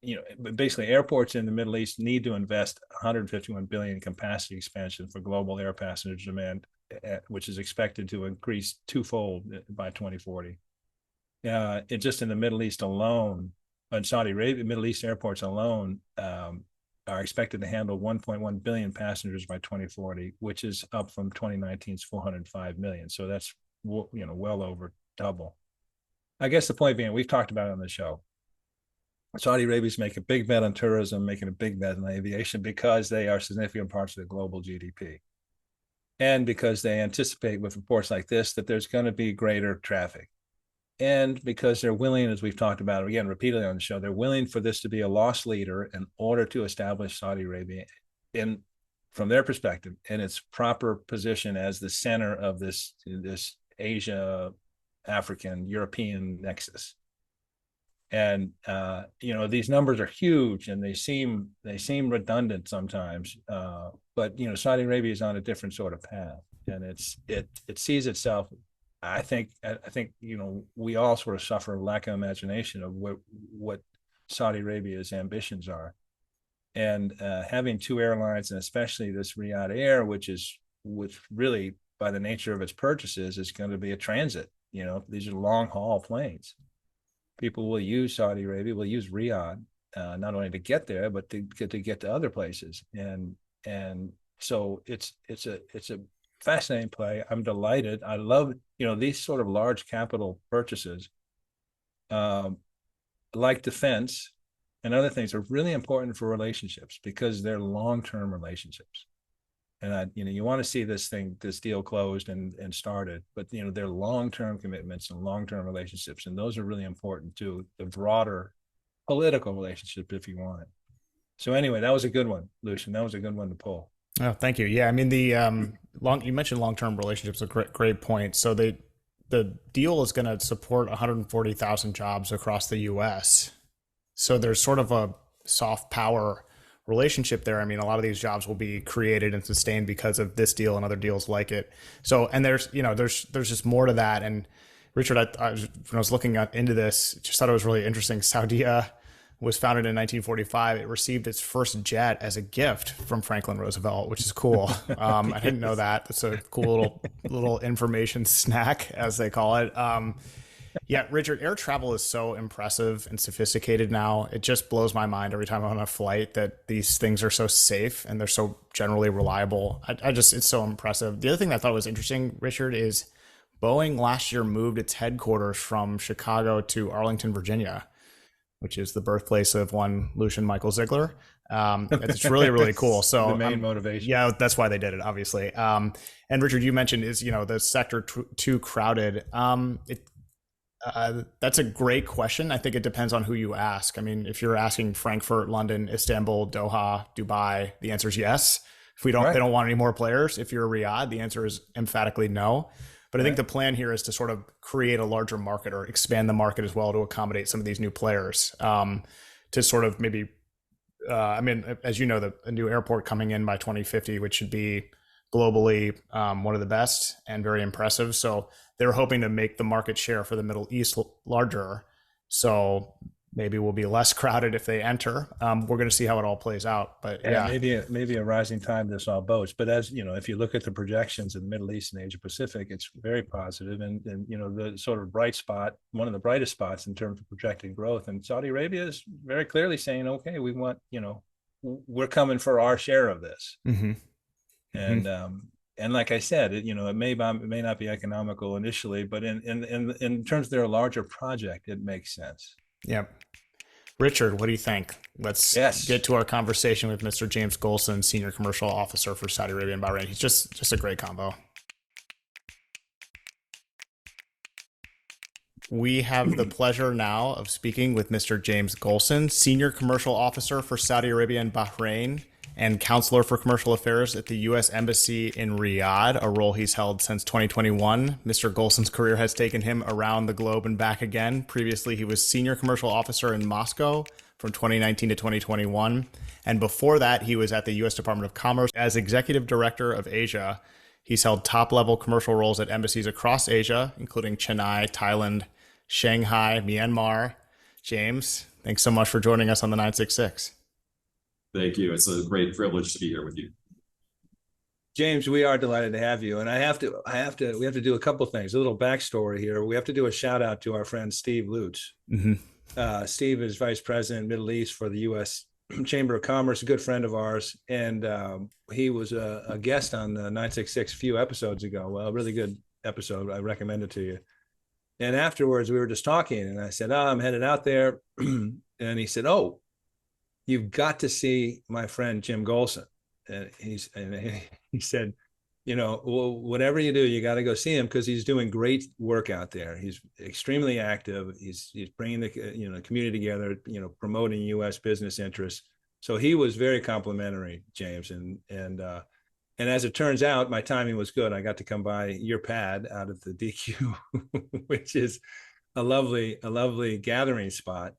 you know, basically airports in the Middle East need to invest 151 billion in capacity expansion for global air passenger demand, which is expected to increase twofold by 2040. It just in the Middle East alone, in Saudi Arabia, Middle East airports alone are expected to handle 1.1 billion passengers by 2040, which is up from 2019's 405 million. So that's, you know, well over double. I guess the point being, we've talked about it on the show, Saudi Arabia's making a big bet on tourism, making a big bet on aviation, because they are significant parts of the global GDP. And because they anticipate with reports like this that there's going to be greater traffic. And because they're willing, as we've talked about again repeatedly on the show, they're willing for this to be a loss leader in order to establish Saudi Arabia in, from their perspective, in its proper position as the center of this Asia, African, European nexus. And you know, these numbers are huge, and they seem redundant sometimes. But you know, Saudi Arabia is on a different sort of path, and it sees itself. I think you know, we all sort of suffer a lack of imagination of what Saudi Arabia's ambitions are, and having two airlines, and especially this Riyadh Air, which really by the nature of its purchases is going to be a transit. You know, these are long haul planes. People will use Saudi Arabia, will use Riyadh, not only to get there, but to get to other places. And so it's a fascinating play. I'm delighted. I love, you know, these sort of large capital purchases, like defense and other things, are really important for relationships because they're long-term relationships. And you know, you want to see this deal closed and started, but you know, they're long-term commitments and long-term relationships, and those are really important to the broader political relationship, if you want it. So anyway, that was a good one, Lucien. That was a good one to pull.
Oh, thank you. Yeah, I mean, you mentioned long-term relationships, a great point. So the deal is going to support 140,000 jobs across the U.S. So there's sort of a soft power relationship there. I mean, a lot of these jobs will be created and sustained because of this deal and other deals like it. So, and there's just more to that. And Richard, when I was looking into this, just thought it was really interesting. Saudia was founded in 1945. It received its first jet as a gift from Franklin Roosevelt, which is cool. I didn't know that. That's a cool little information snack, as they call it. Yeah, Richard, air travel is so impressive and sophisticated now. It just blows my mind every time I'm on a flight that these things are so safe and they're so generally reliable. It's so impressive. The other thing that I thought was interesting, Richard, is Boeing last year moved its headquarters from Chicago to Arlington, Virginia, which is the birthplace of one Lucien Michael Ziegler. It's really, really cool. So
the main motivation.
Yeah, that's why they did it, obviously. And Richard, you mentioned is, the sector too crowded. That's a great question. I think it depends on who you ask. I mean, if you're asking Frankfurt, London, Istanbul, Doha, Dubai, the answer is yes. If they don't want any more players. If you're Riyadh, the answer is emphatically no. But I think the plan here is to sort of create a larger market or expand the market as well to accommodate some of these new players. To sort of maybe, as you know, a new airport coming in by 2050, which should be globally one of the best and very impressive. So they're hoping to make the market share for the Middle East larger. So maybe we'll be less crowded if they enter. We're going to see how it all plays out. But yeah,
maybe a rising tide lifts all boats. But as you know, if you look at the projections in the Middle East and Asia Pacific, it's very positive. And the sort of bright spot, one of the brightest spots in terms of projected growth. And Saudi Arabia is very clearly saying, okay, we want, we're coming for our share of this.
Mm-hmm.
And like I said, it may not be economical initially, but in terms of their larger project, it makes sense.
Yep. Richard, what do you think? Let's get to our conversation with Mr. James Golsen, Senior Commercial Officer for Saudi Arabia and Bahrain. He's just a great combo. We have the pleasure now of speaking with Mr. James Golsen, Senior Commercial Officer for Saudi Arabia and Bahrain, and Counselor for Commercial Affairs at the U.S. Embassy in Riyadh, a role he's held since 2021. Mr. Golsen's career has taken him around the globe and back again. Previously, he was Senior Commercial Officer in Moscow from 2019 to 2021. And before that, he was at the U.S. Department of Commerce as Executive Director of Asia. He's held top-level commercial roles at embassies across Asia, including Chennai, Thailand, Shanghai, Myanmar. James, thanks so much for joining us on the 966.
Thank you. It's a great privilege to be here with you.
James, we are delighted to have you. And we have to do a couple of things, a little backstory here. We have to do a shout out to our friend, Steve Lutz.
Mm-hmm.
Steve is Vice President, Middle East for the U.S. Chamber of Commerce, a good friend of ours. And he was a guest on the 966 a few episodes ago. Well, a really good episode. I recommend it to you. And afterwards, we were just talking, and I said, I'm headed out there. And he said, you've got to see my friend Jim Golsen. And he said, whatever you do, you got to go see him because he's doing great work out there. He's extremely active. He's bringing the community together, promoting U.S. business interests. So he was very complimentary, James. And as it turns out, my timing was good. I got to come by your pad out of the DQ, which is a lovely gathering spot.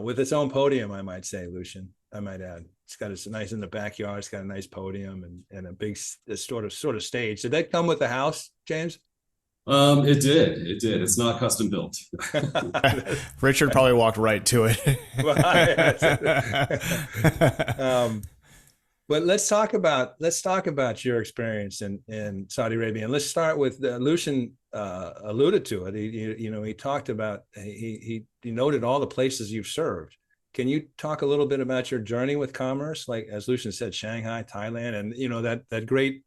With its own podium, I might say, Lucien, I might add. It's nice in the backyard. It's got a nice podium and a big sort of stage. Did that come with the house, James?
It did. It's not custom built.
Richard probably walked right to it.
But let's talk about your experience in Saudi Arabia, and let's start with Lucien alluded to it. He talked about he noted all the places you've served. Can you talk a little bit about your journey with commerce, like as Lucien said, Shanghai, Thailand, and that great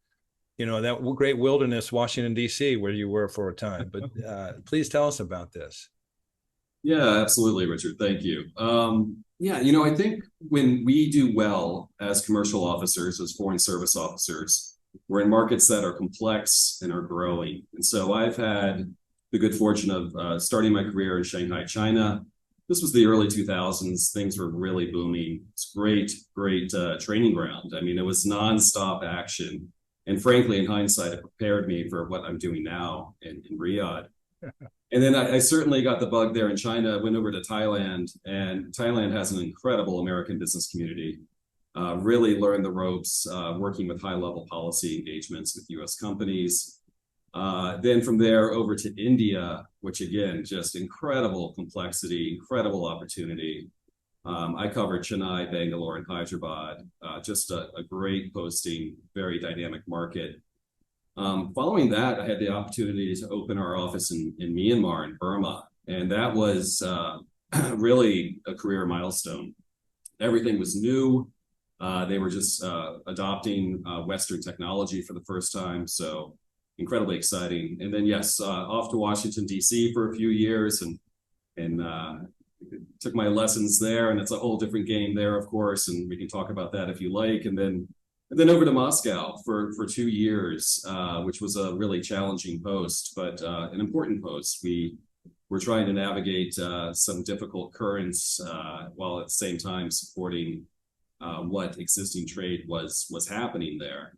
wilderness, Washington D.C., where you were for a time? But please tell us about this.
Yeah, absolutely, Richard. Thank you. I think when we do well as commercial officers, as foreign service officers, we're in markets that are complex and are growing. And so I've had the good fortune of starting my career in Shanghai, China. This was the early 2000s. Things were really booming. It's great training ground. I mean, it was nonstop action. And frankly, in hindsight, it prepared me for what I'm doing now in Riyadh. And then I certainly got the bug there in China, went over to Thailand, and Thailand has an incredible American business community. really learned the ropes, working with high-level policy engagements with U.S. companies. Then from there over to India, which again, just incredible complexity, incredible opportunity. I covered Chennai, Bangalore, and Hyderabad. Just a great posting, very dynamic market. Following that, I had the opportunity to open our office in Myanmar, in Burma, and that was really a career milestone. Everything was new. They were just adopting Western technology for the first time, so incredibly exciting. And then, yes, off to Washington, D.C. for a few years, and took my lessons there, and it's a whole different game there, of course, and we can talk about that if you like. And then over to Moscow for 2 years, which was a really challenging post, but an important post. We were trying to navigate some difficult currents while at the same time supporting what existing trade was happening there.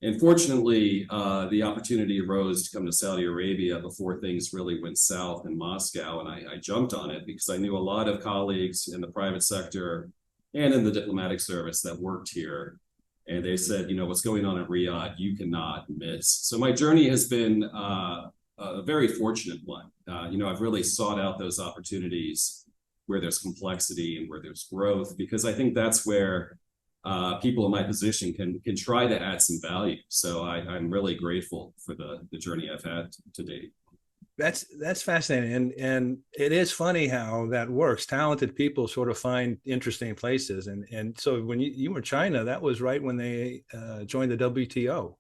And fortunately, the opportunity arose to come to Saudi Arabia before things really went south in Moscow, and I jumped on it because I knew a lot of colleagues in the private sector and in the diplomatic service that worked here. And they said, what's going on in Riyadh, you cannot miss. So my journey has been a very fortunate one. I've really sought out those opportunities where there's complexity and where there's growth, because I think that's where people in my position can try to add some value. So I'm really grateful for the journey I've had to date.
That's fascinating, and it is funny how that works. Talented people sort of find interesting places, and so when you were in China, that was right when they joined the WTO.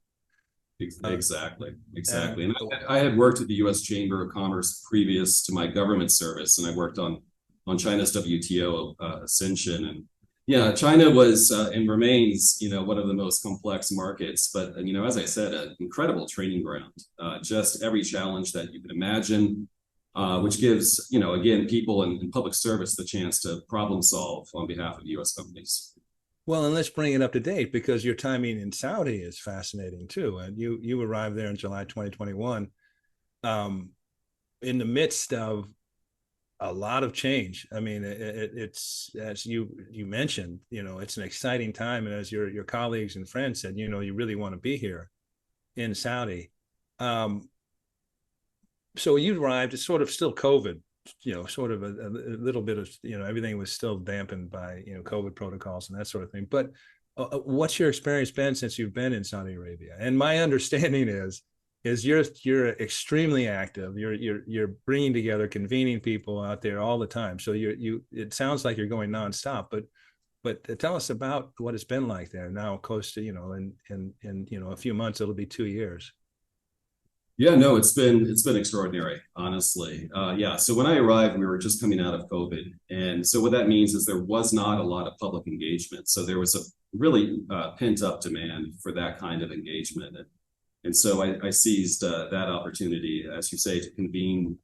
Exactly. And I had worked at the U.S. Chamber of Commerce previous to my government service, and I worked on China's WTO ascension. And yeah, China was and remains, one of the most complex markets. But as I said, an incredible training ground. Just every challenge that you can imagine, which gives again people in public service the chance to problem solve on behalf of U.S. companies.
Well, and let's bring it up to date, because your timing in Saudi is fascinating too. And you arrived there in July 2021, in the midst of a lot of change. I mean, it's, as you mentioned, it's an exciting time, and as your colleagues and friends said, you really want to be here in Saudi. So you arrived, it's sort of still COVID, sort of a little bit of, everything was still dampened by, COVID protocols and that sort of thing. But what's your experience been since you've been in Saudi Arabia? And my understanding is you're extremely active. You're bringing together, convening people out there all the time. So it sounds like you're going nonstop, but tell us about what it's been like there now, close to, in a few months, it'll be 2 years.
Yeah, no, it's been extraordinary, honestly. So when I arrived, we were just coming out of COVID. And so what that means is there was not a lot of public engagement. So there was a really pent up demand for that kind of engagement. And so I seized that opportunity, as you say, to convene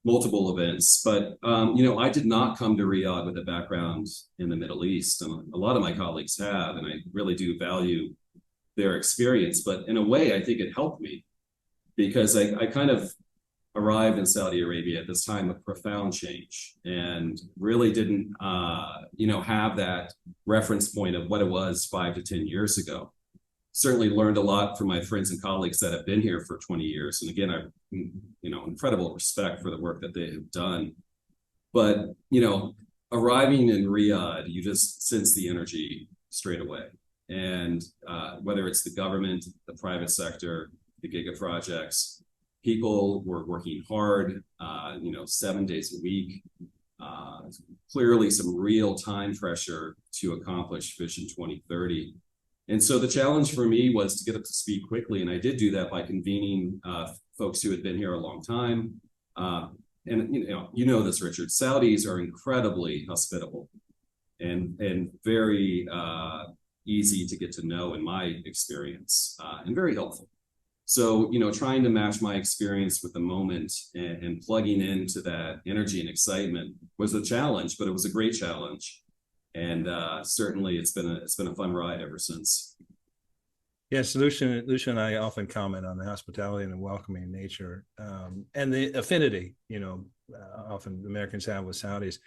multiple events. But, I did not come to Riyadh with a background in the Middle East. And a lot of my colleagues have, and I really do value their experience. But in a way, I think it helped me, because I kind of arrived in Saudi Arabia at this time of profound change and really didn't, have that reference point of what it was 5 to 10 years ago. Certainly learned a lot from my friends and colleagues that have been here for 20 years. And again, I incredible respect for the work that they have done. But, arriving in Riyadh, you just sense the energy straight away. And whether it's the government, the private sector, the giga projects, people were working hard, 7 days a week. Clearly some real time pressure to accomplish Vision 2030. And so the challenge for me was to get up to speed quickly. And I did do that by convening folks who had been here a long time. And this, Richard, Saudis are incredibly hospitable and very easy to get to know in my experience, and very helpful. So, trying to match my experience with the moment and plugging into that energy and excitement was a challenge, but it was a great challenge. And certainly it's been a fun ride ever since.
Yes, Lucien and I often comment on the hospitality and the welcoming nature, and the affinity, often Americans have with Saudis.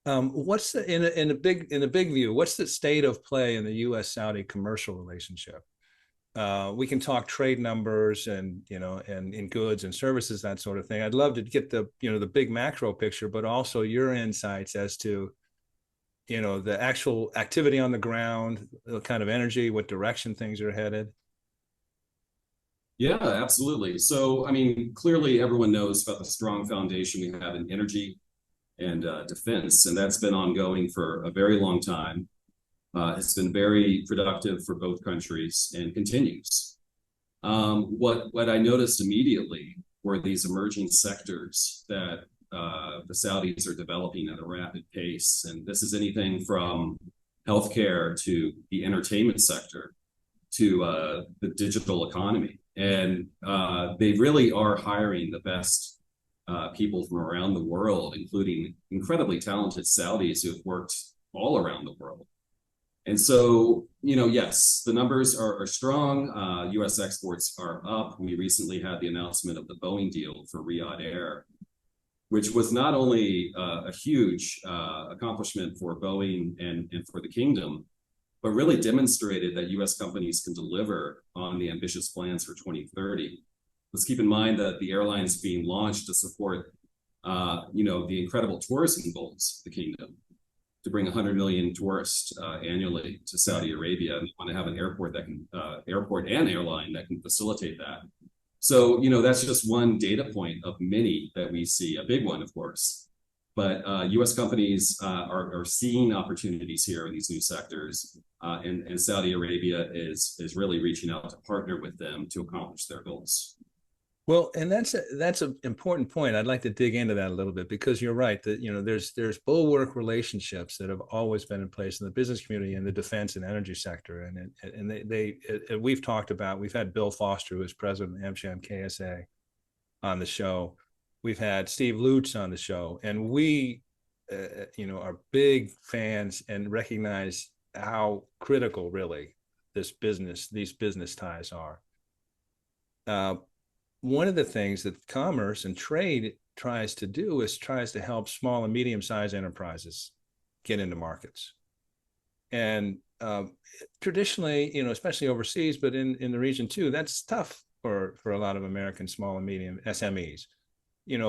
What's the in a big view? What's the state of play in the U.S. Saudi commercial relationship? We can talk trade numbers and and in goods and services, that sort of thing. I'd love to get the the big macro picture, but also your insights as to the actual activity on the ground, the kind of energy, what direction things are headed.
Yeah, absolutely. So, I mean, clearly everyone knows about the strong foundation we have in energy and defense, and that's been ongoing for a very long time. It's been very productive for both countries and continues. What I noticed immediately were these emerging sectors that the Saudis are developing at a rapid pace, and this is anything from healthcare to the entertainment sector to the digital economy. And they really are hiring the best people from around the world, including incredibly talented Saudis who have worked all around the world. And so, yes, the numbers are strong. U.S. exports are up. We recently had the announcement of the Boeing deal for Riyadh Air, which was not only a huge accomplishment for Boeing and for the kingdom, but really demonstrated that U.S. companies can deliver on the ambitious plans for 2030. Let's keep in mind that the airline is being launched to support, the incredible tourism goals of the kingdom, to bring 100 million tourists annually to Saudi Arabia. And they want to have an airport that can, airport and airline that can facilitate that. So, that's just one data point of many that we see, a big one, of course. But U.S. companies are seeing opportunities here in these new sectors, and Saudi Arabia is really reaching out to partner with them to accomplish their goals.
Well, and that's an important point. I'd like to dig into that a little bit, because you're right that there's bulwark relationships that have always been in place in the business community in the defense and energy sector, and we've talked about, we've had Bill Foster, who is president of AmCham KSA, on the show. We've had Steve Lutz on the show, and we, are big fans and recognize how critical, really, these business ties are. One of the things that commerce and trade tries to do is tries to help small and medium-sized enterprises get into markets. And traditionally, especially overseas, but in the region too, that's tough for a lot of American small and medium SMEs.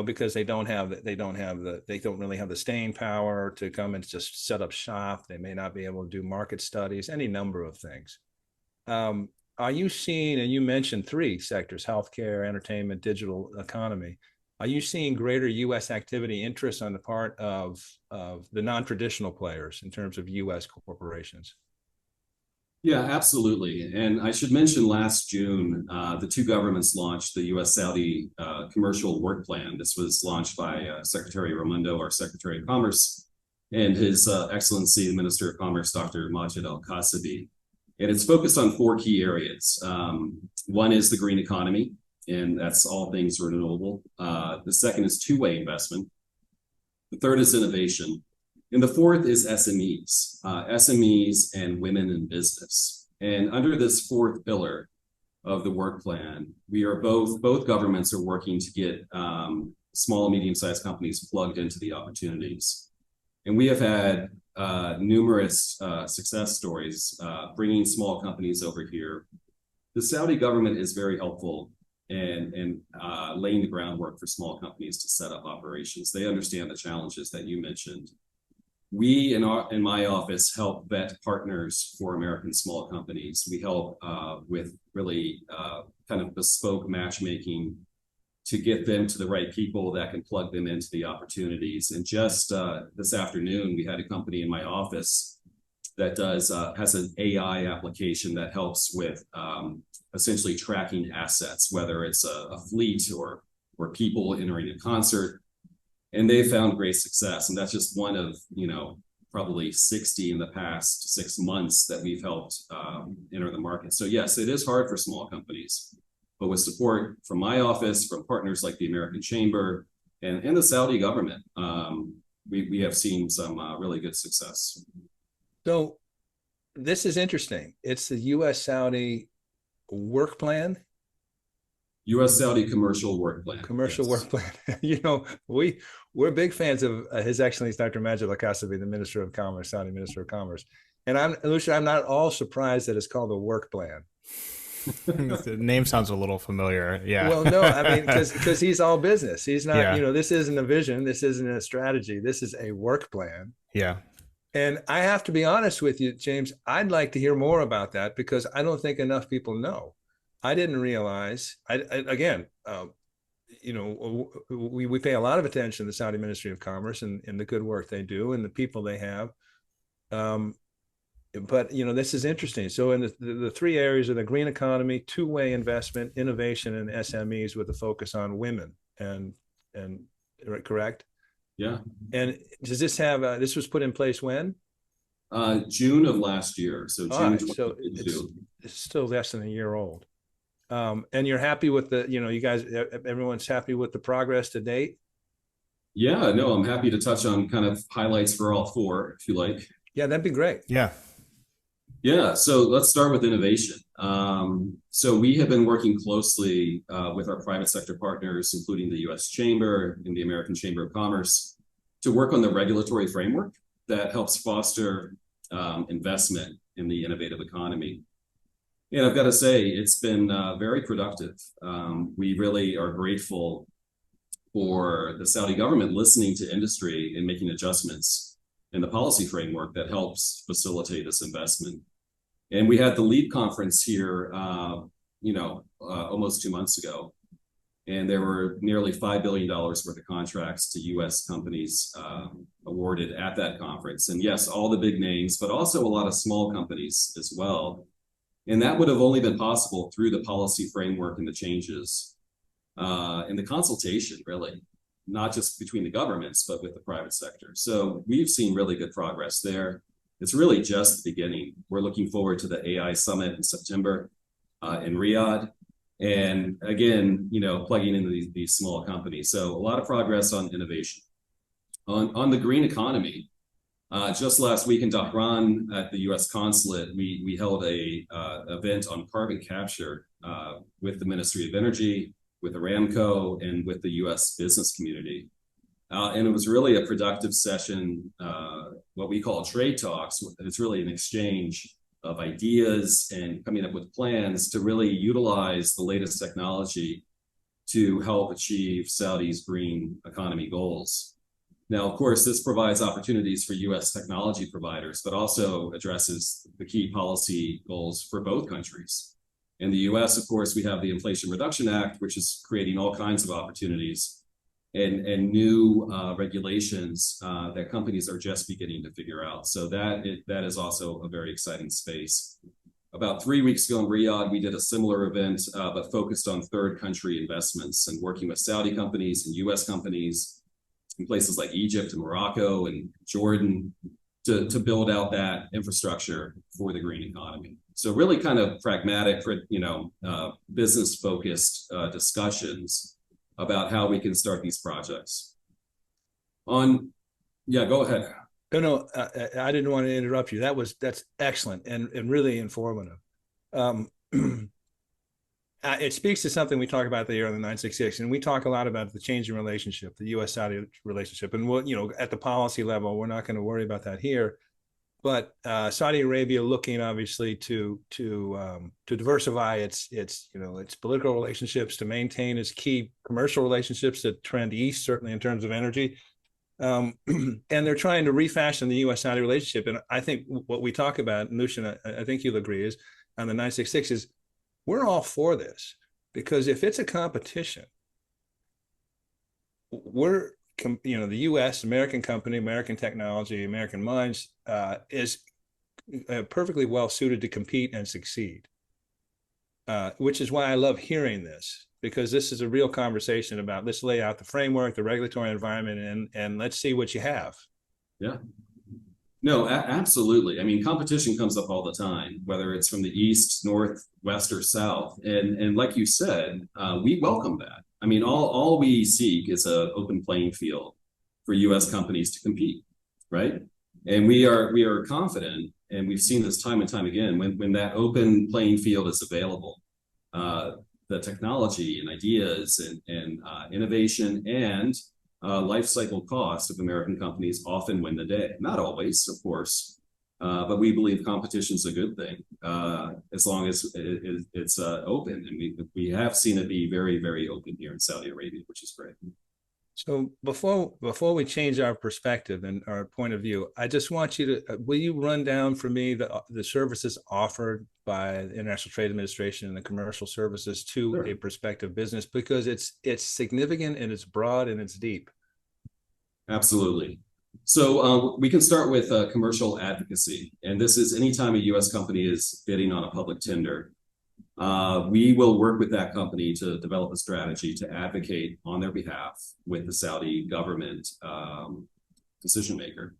Because they don't really have the staying power to come and just set up shop. They may not be able to do market studies, any number of things. Are you seeing, and you mentioned three sectors: healthcare, entertainment, digital economy. Are you seeing greater U.S. activity interest on the part of the non-traditional players in terms of U.S. corporations?
Yeah, absolutely. And I should mention last June, the two governments launched the U.S. Saudi Commercial Work Plan. This was launched by Secretary Raimondo, our Secretary of Commerce, and His Excellency, the Minister of Commerce, Dr. Majid Al-Kasabi. And it's focused on four key areas. One is the green economy, and that's all things renewable. The second is two-way investment. The third is innovation. And the fourth is SMEs and women in business. And under this fourth pillar of the work plan, we are both governments are working to get small and medium-sized companies plugged into the opportunities. And we have had numerous success stories bringing small companies over here. The Saudi government is very helpful in laying the groundwork for small companies to set up operations. They understand the challenges that you mentioned. We in my office help vet partners for American small companies. We help with really kind of bespoke matchmaking to get them to the right people that can plug them into the opportunities. And just this afternoon, we had a company in my office that has an AI application that helps with essentially tracking assets, whether it's a fleet or people entering a concert. And they found great success. And that's just one of, probably 60 in the past 6 months that we've helped enter the market. So yes, it is hard for small companies, but with support from my office, from partners like the American Chamber and the Saudi government, we have seen some really good success.
So this is interesting. It's the U.S. Saudi work plan.
U.S. Saudi commercial work plan.
Commercial
Yes.
work plan. We're big fans of His Excellency Dr. Majid Al-Kassabi, the Minister of Commerce, Saudi Minister of Commerce. And Lucien, I'm not all surprised that it's called a work plan.
The name sounds a little familiar. Yeah.
Well, no, I mean, because he's all business. He's not,
Yeah.
this isn't a vision. This isn't a strategy. This is a work plan.
Yeah.
And I have to be honest with you, James, I'd like to hear more about that because I don't think enough people know. I didn't realize, again, we pay a lot of attention to the Saudi Ministry of Commerce and the good work they do and the people they have. But this is interesting. So in the three areas of the green economy, two-way investment, innovation, and SMEs with a focus on women and correct?
Yeah.
And does this have this was put in place when?
June of last year. So June.
So it's still less than a year old. And you're happy with you guys, everyone's happy with the progress to date?
Yeah, no, I'm happy to touch on kind of highlights for all four, if you like.
Yeah, that'd be great.
Yeah.
Yeah, so let's start with innovation. So we have been working closely with our private sector partners, including the U.S. Chamber and the American Chamber of Commerce, to work on the regulatory framework that helps foster investment in the innovative economy. And I've got to say, it's been very productive. We really are grateful for the Saudi government listening to industry and making adjustments in the policy framework that helps facilitate this investment. And we had the LEAP conference here, almost 2 months ago. And there were nearly $5 billion worth of contracts to U.S. companies awarded at that conference. And yes, all the big names, but also a lot of small companies as well. And that would have only been possible through the policy framework and the changes and the consultation, really, not just between the governments, but with the private sector. So we've seen really good progress there. It's really just the beginning. We're looking forward to the AI Summit in September in Riyadh. And again, plugging into these small companies. So a lot of progress on innovation. On the green economy, just last week in Dhahran at the U.S. consulate, we held a event on carbon capture with the Ministry of Energy, with Aramco, and with the U.S. business community. And it was really a productive session, what we call trade talks. It's really an exchange of ideas and coming up with plans to really utilize the latest technology to help achieve Saudi's green economy goals. Now, of course, this provides opportunities for U.S. technology providers, but also addresses the key policy goals for both countries. In the U.S., of course, we have the Inflation Reduction Act, which is creating all kinds of opportunities and new regulations that companies are just beginning to figure out. So that is also a very exciting space. About 3 weeks ago in Riyadh, we did a similar event, but focused on third country investments and working with Saudi companies and U.S. companies in places like Egypt and Morocco and Jordan to build out that infrastructure for the green economy. So really kind of pragmatic, business-focused discussions about how we can start these projects. Yeah, go ahead.
No, I didn't want to interrupt you. That's excellent and really informative. It speaks to something we talk about there on the 966, and we talk a lot about the changing relationship, the U.S. Saudi relationship, and at the policy level, we're not going to worry about that here. But Saudi Arabia looking obviously to diversify its political relationships, to maintain its key commercial relationships that trend east, certainly in terms of energy, and they're trying to refashion the U.S. Saudi relationship. And I think what we talk about, and Lucien, I think you'll agree, is on the 966 is we're all for this, because if it's a competition, the U.S. American company, American technology, American minds is perfectly well suited to compete and succeed, which is why I love hearing this, because this is a real conversation about let's lay out the framework, the regulatory environment, and let's see what you have.
Yeah. No, absolutely. I mean, competition comes up all the time, whether it's from the east, north, west, or south. And like you said, we welcome that. I mean, all we seek is an open playing field for U.S. companies to compete, right? And we are confident, and we've seen this time and time again, when that open playing field is available, the technology and ideas and innovation and life cycle cost of American companies often win the day. Not always, of course, but we believe competition is a good thing as long as it's open. And we have seen it be very, very open here in Saudi Arabia, which is great.
So before we change our perspective and our point of view, I just want you to, will you run down for me the services offered by the International Trade Administration and the commercial services to
Sure.
a prospective business, because it's significant and it's broad and it's deep.
Absolutely. So we can start with commercial advocacy. And this is anytime a U.S. company is bidding on a public tender, we will work with that company to develop a strategy to advocate on their behalf with the Saudi government decision maker.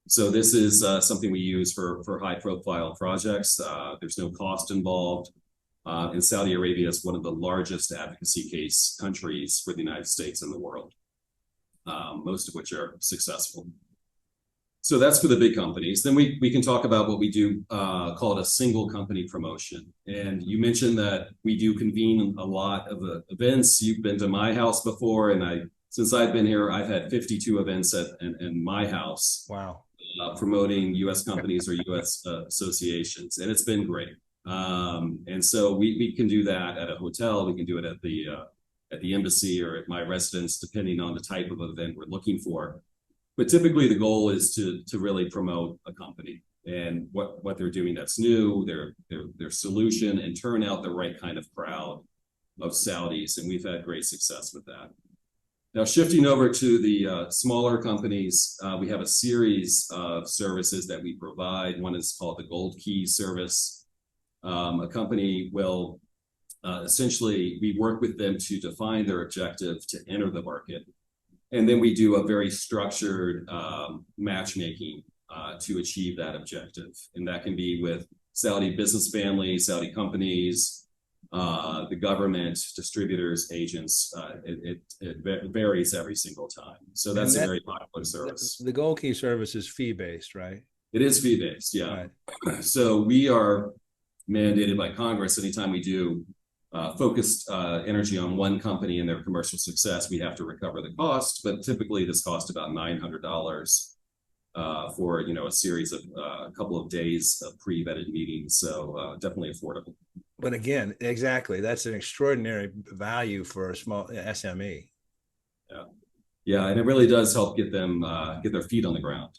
So this is something we use for high profile projects. There's no cost involved. And Saudi Arabia is one of the largest advocacy case countries for the United States in the world, most of which are successful. So that's for the big companies. Then we can talk about what we do, call it a single company promotion. And you mentioned that we do convene a lot of events. You've been to my house before, and since I've been here, I've had 52 events in my house.
Wow.
Promoting U.S. companies or U.S. associations, and it's been great. And so we can do that at a hotel. We can do it at the embassy or at my residence, depending on the type of event we're looking for. But typically the goal is to really promote a company and what they're doing that's new, their solution, and turn out the right kind of crowd of Saudis. And we've had great success with that. Now, shifting over to the smaller companies, we have a series of services that we provide. One is called the Gold Key service. A company will essentially, we work with them to define their objective to enter the market. And then we do a very structured matchmaking to achieve that objective. And that can be with Saudi business families, Saudi companies, the government, distributors, agents. It varies every single time. So that's a very popular service.
The Gold Key service is fee-based, right?
It is fee-based, yeah.
Right.
So we are mandated by Congress anytime we do focused energy on one company and their commercial success, we have to recover the cost. But typically this costs about $900 for a series of a couple of days of pre-vetted meetings. So definitely affordable.
But again, exactly, that's an extraordinary value for a small SME.
Yeah, and it really does help get them get their feet on the ground.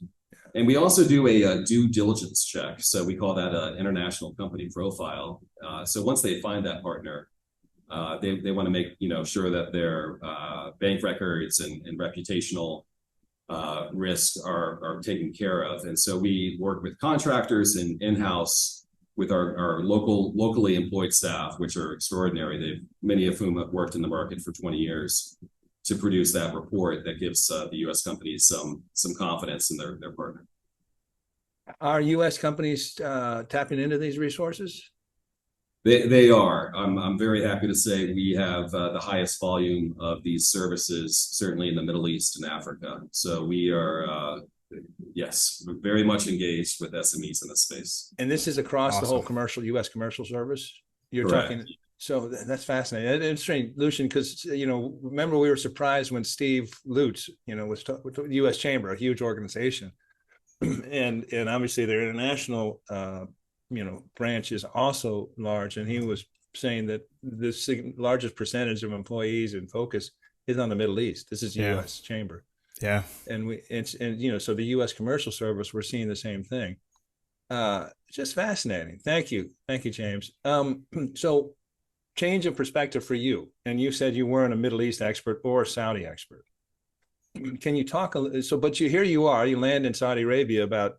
And we also do a due diligence check. So we call that an international company profile. So once they find that partner, they want to make sure that their bank records and reputational risks are taken care of. And so we work with contractors and in-house with our locally employed staff, which are extraordinary. Many of whom have worked in the market for 20 years. To produce that report that gives the U.S. companies some confidence in their partner.
Are U.S. companies tapping into these resources?
They are. I'm very happy to say we have the highest volume of these services, certainly in the Middle East and Africa. So we are, yes, we're very much engaged with SMEs in this space.
And this is across
Awesome.
the whole U.S. commercial service? You're
Correct.
talking. So that's fascinating. It's strange, Lucien, because remember we were surprised when Steve Lutz, was with the U.S. Chamber, a huge organization, and obviously their international, branch is also large, and he was saying that the largest percentage of employees in focus is on the Middle East. This is U.S. Chamber,
Yeah,
and so the U.S. commercial service, we're seeing the same thing. Just fascinating. Thank you, James. So. Change of perspective for you, and you said you weren't a Middle East expert or a Saudi expert. Can you talk but here you are, you land in Saudi Arabia about,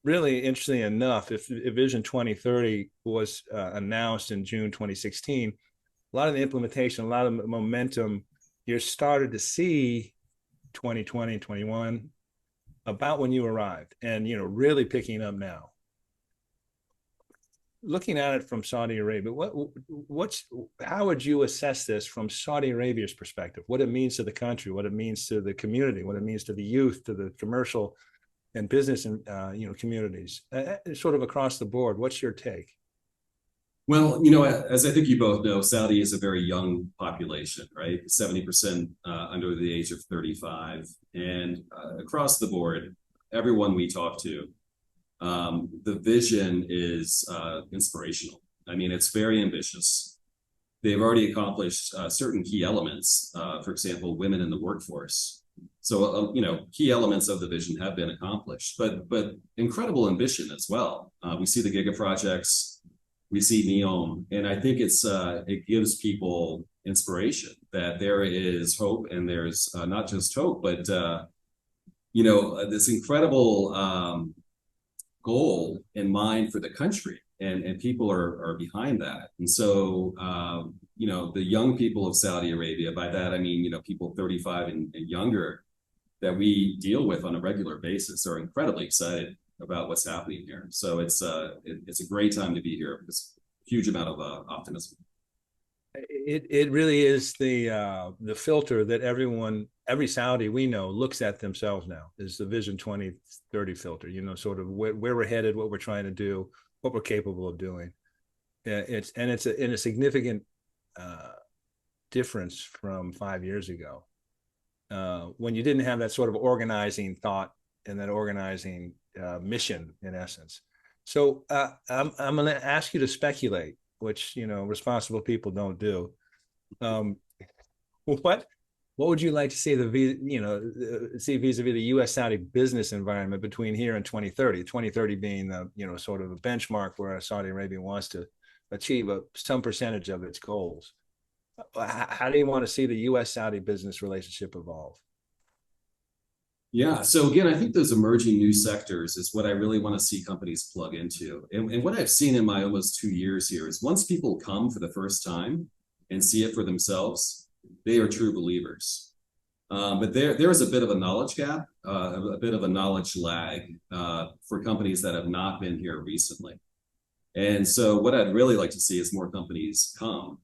really interestingly enough, if Vision 2030 was announced in June 2016, a lot of the implementation, a lot of the momentum, you started to see 2020, 21, about when you arrived, and really picking up now. Looking at it from Saudi Arabia, how would you assess this from Saudi Arabia's perspective? What it means to the country, what it means to the community, what it means to the youth, to the commercial and business and communities, sort of across the board. What's your take?
Well, as I think you both know, Saudi is a very young population, right? 70% under the age of 35. And across the board, everyone we talk to, the vision is inspirational. I mean, it's very ambitious. They've already accomplished certain key elements, for example, women in the workforce. So, key elements of the vision have been accomplished, but incredible ambition as well. We see the giga projects, we see NEOM, and I think it gives people inspiration that there is hope, and there's not just hope, but this incredible goal in mind for the country, and people are behind that. And so the young people of Saudi Arabia, by that I mean people 35 and younger that we deal with on a regular basis, are incredibly excited about what's happening here. So it's a great time to be here. It's a huge amount of optimism.
It really is the filter that every Saudi we know looks at themselves now, is the Vision 2030 filter, sort of where we're headed, what we're trying to do, what we're capable of doing. It's a significant difference from 5 years ago, when you didn't have that sort of organizing thought and that organizing mission, in essence. So I'm going to ask you to speculate, which responsible people don't do. What would you like to see see vis-a-vis the U.S. Saudi business environment between here and 2030? 2030 being the sort of a benchmark where Saudi Arabia wants to achieve some percentage of its goals. How do you want to see the U.S. Saudi business relationship evolve?
Yeah. So again, I think those emerging new sectors is what I really want to see companies plug into. And what I've seen in my almost 2 years here is once people come for the first time and see it for themselves, they are true believers. But there is a bit of a knowledge gap, a bit of a knowledge lag for companies that have not been here recently. And so what I'd really like to see is more companies come.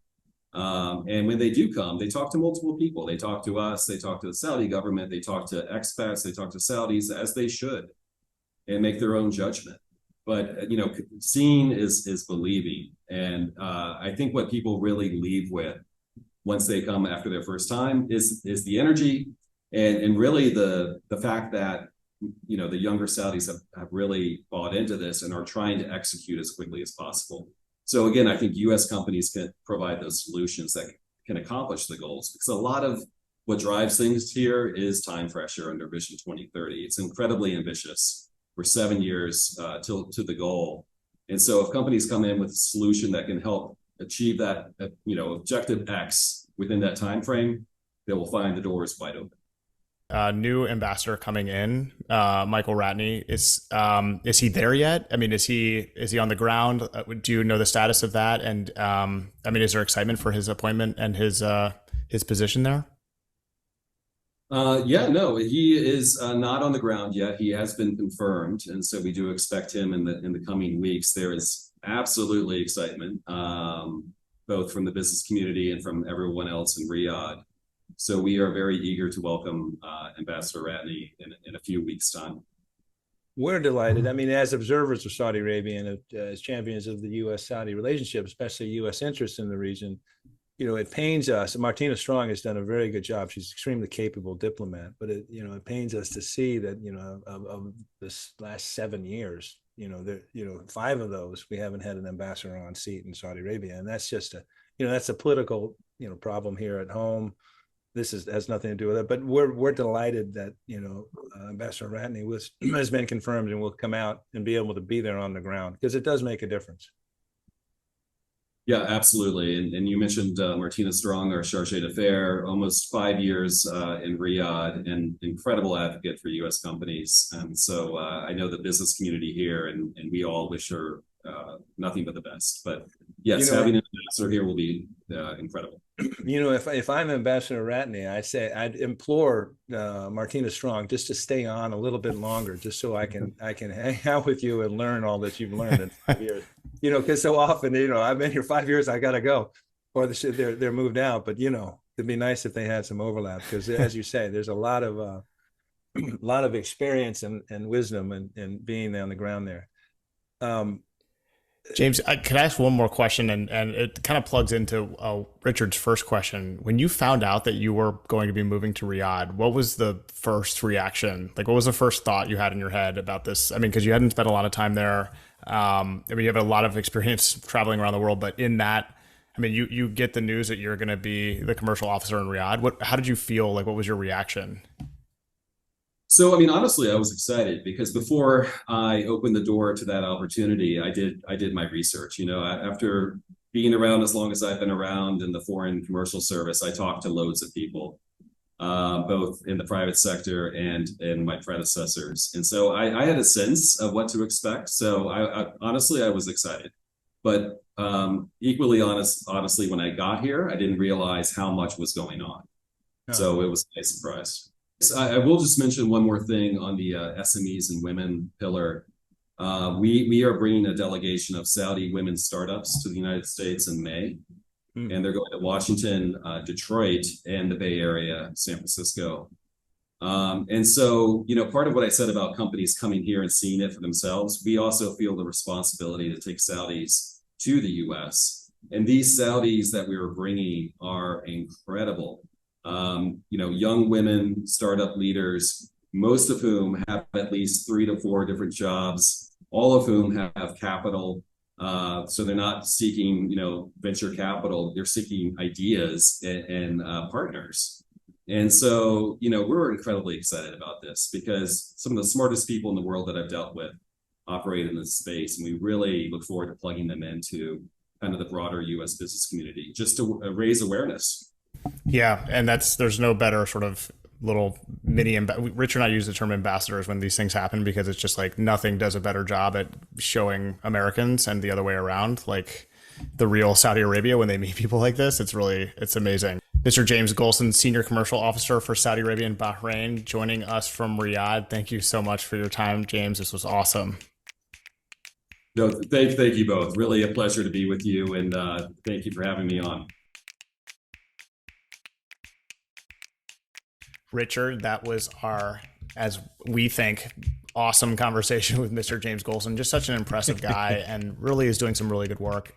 And when they do come, they talk to multiple people. They talk to us, they talk to the Saudi government, they talk to expats, they talk to Saudis, as they should, and make their own judgment. But, seeing is believing. And I think what people really leave with once they come after their first time is the energy and really the fact that, the younger Saudis have really bought into this and are trying to execute as quickly as possible. So again, I think U.S. companies can provide those solutions that can accomplish the goals, because a lot of what drives things here is time pressure under Vision 2030. It's incredibly ambitious. We're 7 years to the goal. And so if companies come in with a solution that can help achieve that, objective X within that time frame, they will find the doors wide open.
New ambassador coming in, Michael Ratney, is he there yet? I mean, is he on the ground? Do you know the status of that? And is there excitement for his appointment and his position there?
No, he is not on the ground yet. He has been confirmed, and so we do expect him in the coming weeks. There is absolutely excitement, both from the business community and from everyone else in Riyadh. So we are very eager to welcome Ambassador Ratney in a few weeks' time.
We're delighted. I mean, as observers of Saudi Arabia and as champions of the U.S.-Saudi relationship, especially U.S. interests in the region, it pains us. Martina Strong has done a very good job. She's an extremely capable diplomat, but it pains us to see that, of this last 7 years, 5 of those, we haven't had an ambassador on seat in Saudi Arabia. And that's just that's a political, problem here at home. This has nothing to do with it, but we're delighted that Ambassador Ratney has been confirmed and will come out and be able to be there on the ground, because it does make a difference.
Yeah, absolutely. And you mentioned Martina Strong, our charge d'affaires, almost 5 years in Riyadh, and incredible advocate for U.S. companies. And so I know the business community here, and we all wish her nothing but the best. But yes, having an ambassador here will be incredible.
If I'm Ambassador Ratney, I'd implore Martina Strong just to stay on a little bit longer, just so I can hang out with you and learn all that you've learned in 5 years. Because so often, I've been here 5 years, I gotta go, or they're moved out. But it'd be nice if they had some overlap, because as you say, there's a lot of experience and wisdom and being on the ground there.
James, could I ask one more question? And it kind of plugs into Richard's first question. When you found out that you were going to be moving to Riyadh, what was the first reaction? Like, what was the first thought you had in your head about this? I mean, because you hadn't spent a lot of time there. I mean, you have a lot of experience traveling around the world, but in that, I mean, you get the news that you're going to be the commercial officer in Riyadh. How did you feel? Like, what was your reaction?
So, I mean, honestly, I was excited because before I opened the door to that opportunity, I did my research. After being around as long as I've been around in the foreign commercial service, I talked to loads of people, both in the private sector and in my predecessors. And so I had a sense of what to expect. So honestly, I was excited. But equally honestly, when I got here, I didn't realize how much was going on. So it was a nice surprise. I will just mention one more thing on the SMEs and women pillar. We are bringing a delegation of Saudi women startups to the United States in May, and they're going to Washington, Detroit, and the Bay Area, San Francisco. And so, part of what I said about companies coming here and seeing it for themselves, we also feel the responsibility to take Saudis to the U.S. And these Saudis that we were bringing are incredible. Young women, startup leaders, most of whom have at least 3 to 4 different jobs, all of whom have capital. So they're not seeking, venture capital, they're seeking ideas and partners. And so, we're incredibly excited about this because some of the smartest people in the world that I've dealt with operate in this space. And we really look forward to plugging them into kind of the broader U.S. business community just to raise awareness.
Yeah, and there's no better sort of little mini. Richard and I use the term ambassadors when these things happen because it's just like nothing does a better job at showing Americans and the other way around, like the real Saudi Arabia when they meet people like this. It's amazing. Mr. James Golsen, Senior Commercial Officer for Saudi Arabia and Bahrain, joining us from Riyadh. Thank you so much for your time, James. This was awesome.
No, thank you both. Really a pleasure to be with you, and thank you for having me on.
Richard, that was our, as we think, awesome conversation with Mr. James Golsen. Just such an impressive guy and really is doing some really good work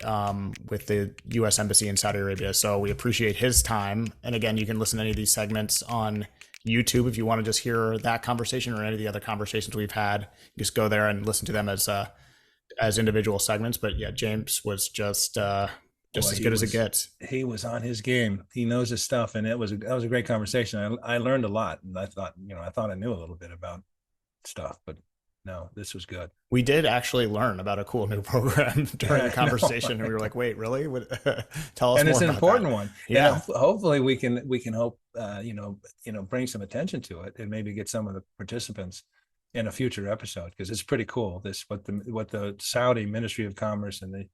with the U.S. Embassy in Saudi Arabia. So we appreciate his time. And again, you can listen to any of these segments on YouTube if you want to just hear that conversation or any of the other conversations we've had. You just go there and listen to them as individual segments. But yeah, James was just as good as it gets.
He was on his game. He knows his stuff, and that was a great conversation. I learned a lot, and I thought I knew a little bit about stuff, but no, this was good.
We did actually learn about a cool new program during the conversation, and we were like, "Wait, really? Tell us more." And
it's an important one.
Yeah.
And hopefully, we can hope bring some attention to it and maybe get some of the participants in a future episode because it's pretty cool. What the Saudi Ministry of Commerce and the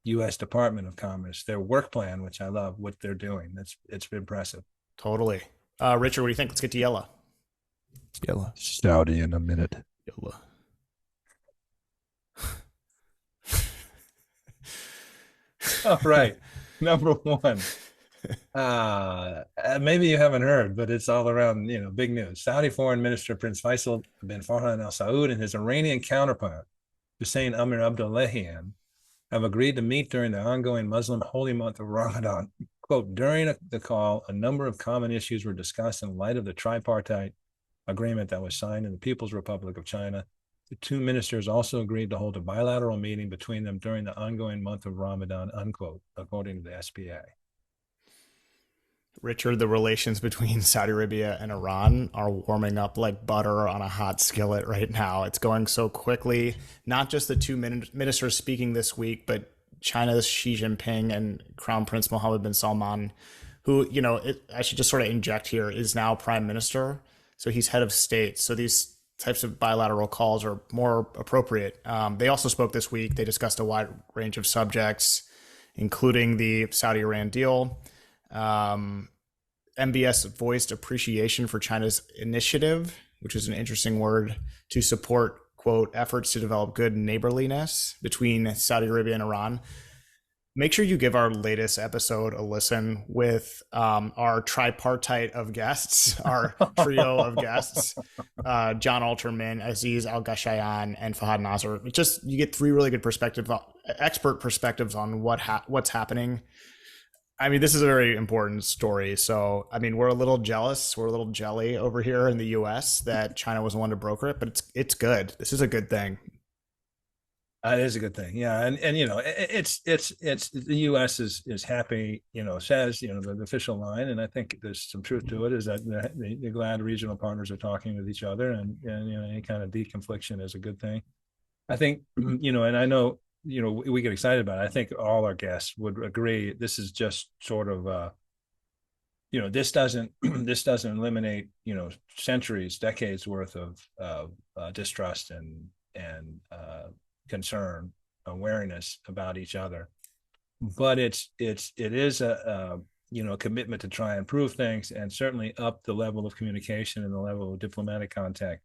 U.S. Department of Commerce, their work plan, which I love, what they're doing. It's impressive.
Totally. Richard, what do you think? Let's get to Yallah.
Yallah. Saudi in a minute.
Yallah.
All right. Number one. Maybe you haven't heard, but it's all around, big news. Saudi Foreign Minister Prince Faisal bin Farhan Al Saud and his Iranian counterpart, Hussein Amir Abdullahian, have agreed to meet during the ongoing Muslim holy month of Ramadan. Quote, during the call, a number of common issues were discussed in light of the tripartite agreement that was signed in the People's Republic of China. The two ministers also agreed to hold a bilateral meeting between them during the ongoing month of Ramadan, unquote, according to the SPA.
Richard, the relations between Saudi Arabia and Iran are warming up like butter on a hot skillet right now. It's going so quickly. Not just the two ministers speaking this week, but China's Xi Jinping and Crown Prince Mohammed bin Salman, who, I should just sort of inject here, is now prime minister. So he's head of state. So these types of bilateral calls are more appropriate. They also spoke this week. They discussed a wide range of subjects, including the Saudi-Iran deal. MBS voiced appreciation for China's initiative, which is an interesting word, to support, quote, efforts to develop good neighborliness between Saudi Arabia and Iran. Make sure you give our latest episode a listen with our tripartite of guests, our trio of guests, John Alterman, Aziz Al Gashayan, and Fahad Nasser. Just you get three really good expert perspectives on what's happening. I mean, this is a very important story. So, I mean, we're a little jealous. We're a little jelly over here in the U.S. that China was the one to broker it, but it's good. This is a good thing.
It is a good thing, yeah, and it's the U.S. is happy, says the official line, and I think there's some truth to it. Is that they're glad regional partners are talking with each other, and any kind of deconfliction is a good thing. I think and I know we get excited about it. I think all our guests would agree. This is just sort of this doesn't eliminate centuries, decades worth of distrust and concern, awareness about each other, but it is a commitment to try and improve things, and certainly up the level of communication and the level of diplomatic contact,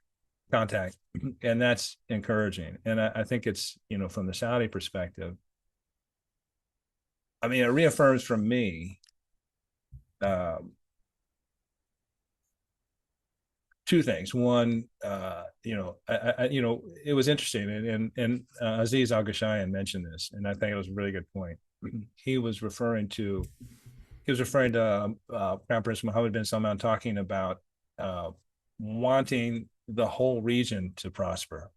and that's encouraging. And I think it's from the Saudi perspective, I mean, it reaffirms from me two things. One, it was interesting, and Aziz Al Gashayan mentioned this, and I think it was a really good point. He was referring to Crown Prince Mohammed bin Salman talking about wanting the whole region to prosper,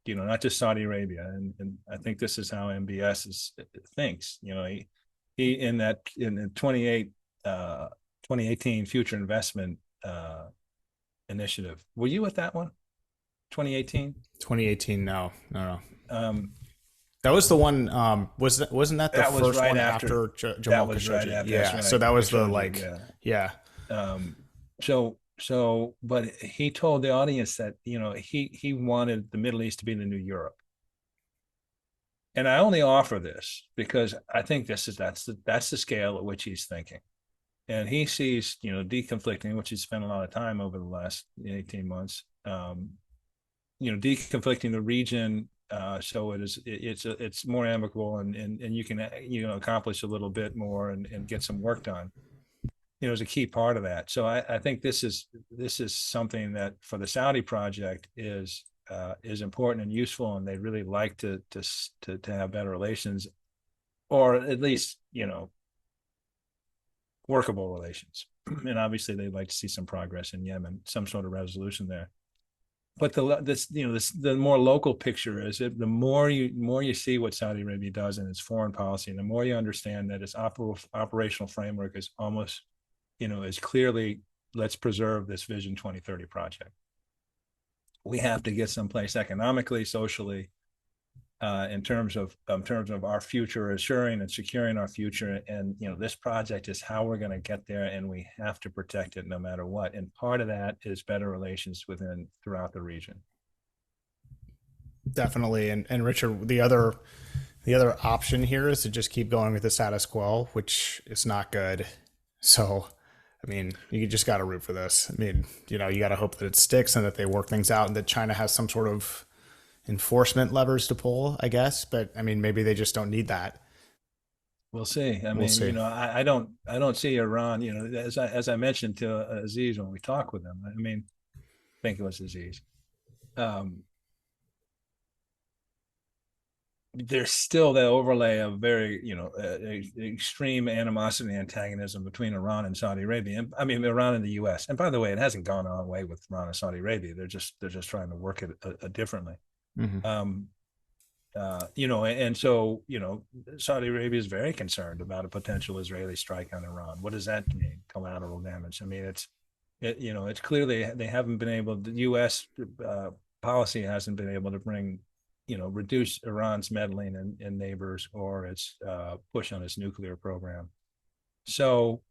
not just Saudi Arabia, and I think this is how MBS thinks. He in the 2018 Future Investment Initiative. Were you at that one? 2018?
2018, no. That was the one. Wasn't that the first
right
one
after
Jamal Khashoggi?
Right after,
yeah.
right.
So that was
Khashoggi,
yeah.
But he told the audience that he wanted the Middle East to be the new Europe. And I only offer this because I think that's the scale at which he's thinking. And he sees, deconflicting, which he's spent a lot of time over the last 18 months, deconflicting the region, so it's more amicable, and you can accomplish a little bit more and get some work done. Is a key part of that. So I think this is something that for the Saudi project is important and useful, and they really like to have better relations, or at least workable relations. And obviously they'd like to see some progress in Yemen, some sort of resolution there. But the more local picture is the more you see what Saudi Arabia does in its foreign policy, and the more you understand that its operational framework is almost, is clearly, let's preserve this Vision 2030 project. We have to get someplace economically, socially, in terms of our future, assuring and securing our future. And this project is how we're going to get there, and we have to protect it no matter what. And part of that is better relations throughout the region.
Definitely. And Richard, the other option here is to just keep going with the status quo, which is not good. So, I mean, you just got to root for this. I mean, you got to hope that it sticks and that they work things out, and that China has some sort of enforcement levers to pull, I guess. But I mean, maybe they just don't need that.
We'll see. I mean, I don't see Iran, as I mentioned to Aziz when we talked with him, I mean, I think it was Aziz. There's still the overlay of very, extreme animosity and antagonism between Iran and Saudi Arabia. And, I mean, Iran and the U.S. And by the way, it hasn't gone our way with Iran and Saudi Arabia. They're just trying to work it differently. Mm-hmm. And so, Saudi Arabia is very concerned about a potential Israeli strike on Iran. What does that mean? Collateral damage. I mean, it's clearly they haven't been able. The U.S. Policy hasn't been able to reduce Iran's meddling in neighbors or its push on its nuclear program. So,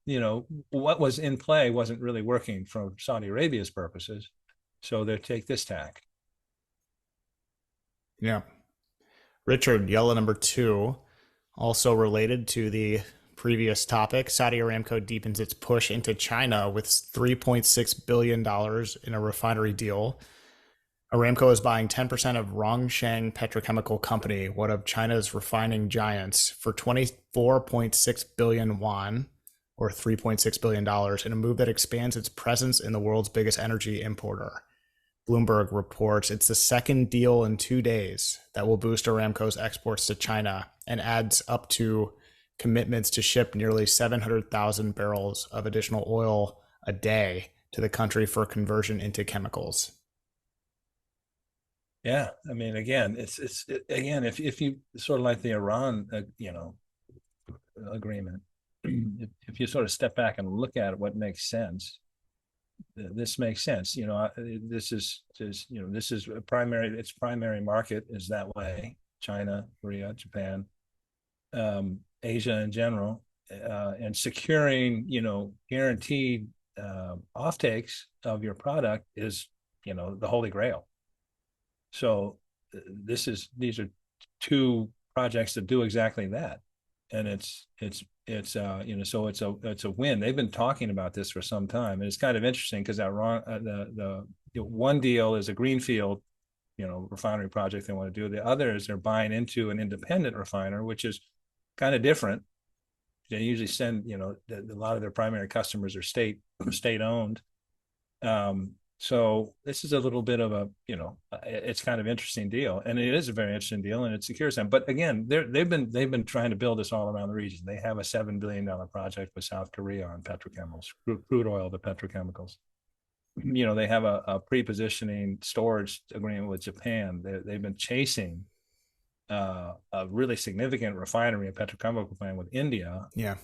what was in play wasn't really working for Saudi Arabia's purposes. So they take this tack.
Yeah. Richard, Yallah number 2, also related to the previous topic. Saudi Aramco deepens its push into China with $3.6 billion in a refinery deal. Aramco is buying 10% of Rongsheng Petrochemical Company, one of China's refining giants, for 24.6 billion won, or $3.6 billion, in a move that expands its presence in the world's biggest energy importer. Bloomberg reports it's the second deal in 2 days that will boost Aramco's exports to China and adds up to commitments to ship nearly 700,000 barrels of additional oil a day to the country for conversion into chemicals.
Yeah, I mean, again, again, if you sort of like the Iran, agreement, if you sort of step back and look at it, what makes sense, this makes sense. This is a primary. Its primary market is that way: China, Korea, Japan, Asia in general, and securing guaranteed offtakes of your product is the holy grail. So these are two projects that do exactly that, and it's so it's a win. They've been talking about this for some time, and it's kind of interesting because the one deal is a greenfield refinery project they want to do. The other is they're buying into an independent refiner, which is kind of different. They usually send a lot of their primary customers are state owned. So this is a little bit of a, it's kind of interesting deal, and it is a very interesting deal, and it secures them. But again, they've been trying to build this all around the region. They have a $7 billion project with South Korea on petrochemicals, crude oil to petrochemicals. They have a pre-positioning storage agreement with Japan. They've been chasing a really significant refinery, a petrochemical plant with India.
Yeah.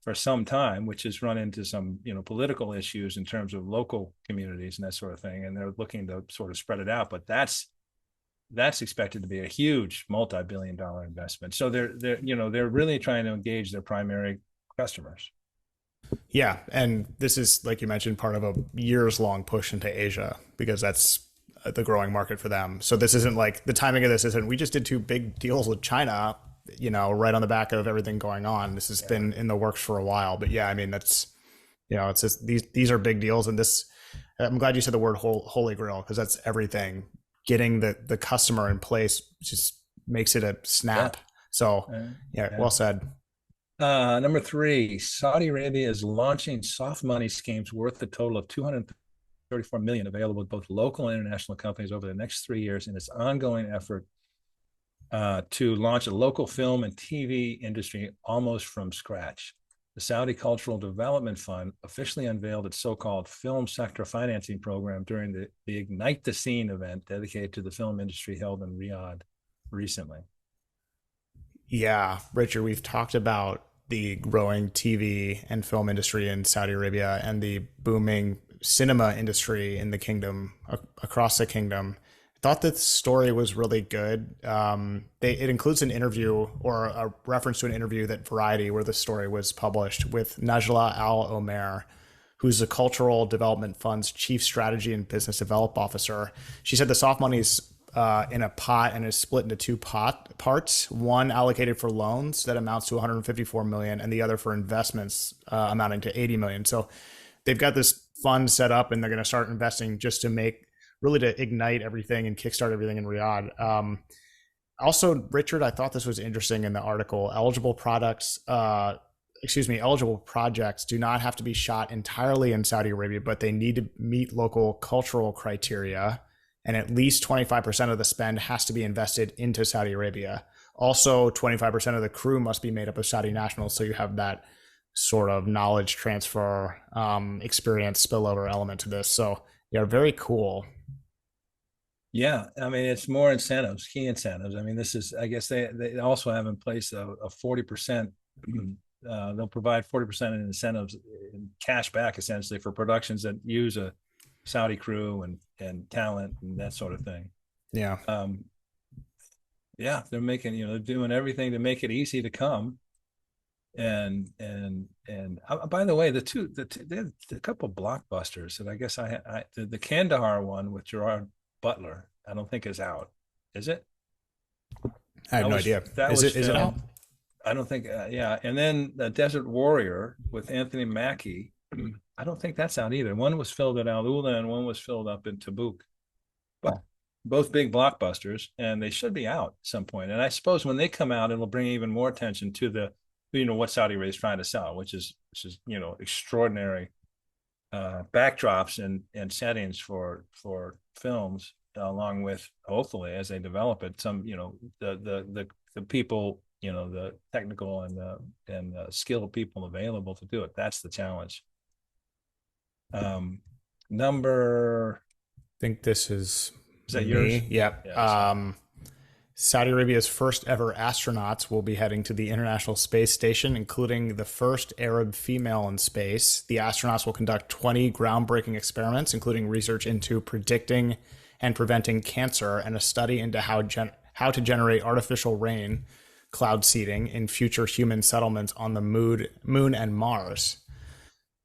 For some time, which has run into some political issues in terms of local communities and that sort of thing, and they're looking to sort of spread it out. But that's expected to be a huge multi-billion-dollar investment. So they're really trying to engage their primary customers.
Yeah, and this is, like you mentioned, part of a years-long push into Asia because that's the growing market for them. So this isn't like the timing of this isn't we just did 2 big deals with China, right on the back of everything going on. This has been in the works for a while. But yeah, I mean, that's, it's just these are big deals. And this, I'm glad you said the word holy grail, because that's everything. Getting the customer in place just makes it a snap. Yeah. So well said.
Number 3, Saudi Arabia is launching soft money schemes worth a total of $234 million available to both local and international companies over the next 3 years in its ongoing effort to launch a local film and TV industry almost from scratch. The Saudi Cultural Development Fund officially unveiled its so-called film sector financing program during the Ignite the Scene event dedicated to the film industry held in Riyadh recently.
Yeah, Richard, we've talked about the growing TV and film industry in Saudi Arabia and the booming cinema industry in the kingdom, across the kingdom. Thought the story was really good. It includes an interview or a reference to an interview that Variety, where the story was published, with Najla Al-Omer, who's the Cultural Development Fund's Chief Strategy and Business Development Officer. She said the soft money's in a pot and is split into 2 parts, one allocated for loans that amounts to 154 million and the other for investments amounting to 80 million. So they've got this fund set up and they're going to start investing just to ignite everything and kickstart everything in Riyadh. Also, Richard, I thought this was interesting in the article. Eligible projects do not have to be shot entirely in Saudi Arabia, but they need to meet local cultural criteria, and at least 25% of the spend has to be invested into Saudi Arabia. Also, 25% of the crew must be made up of Saudi nationals, so you have that sort of knowledge transfer, experience spillover element to this. So yeah, very cool.
Yeah, I mean, it's more incentives, key incentives. I mean, this is, I guess they also have in place a 40%. They'll provide 40% in incentives, in cash back essentially, for productions that use a Saudi crew and talent and that sort of thing.
Yeah.
They're making, they're doing everything to make it easy to come. And by the way, the couple of blockbusters that I guess the Kandahar one with Gerard Butler, I don't think is out. Is it?
I have no idea. Is it out?
I don't think. Yeah, and then the Desert Warrior with Anthony Mackie. I don't think that's out either. One was filmed at Al-Ula and one was filmed up in Tabuk. But both big blockbusters, and they should be out at some point. And I suppose when they come out, it'll bring even more attention to the, what Saudi Arabia is trying to sell, which is extraordinary backdrops and settings for films, along with, hopefully, as they develop it, some the people, the technical and skilled people available to do it. That's the challenge. Number,
I think this is
that
me.
yours?
Yep.
Yeah,
Saudi Arabia's first ever astronauts will be heading to the International Space Station, including the first Arab female in space. The astronauts will conduct 20 groundbreaking experiments, including research into predicting and preventing cancer and a study into how to generate artificial rain cloud seeding in future human settlements on the moon and Mars.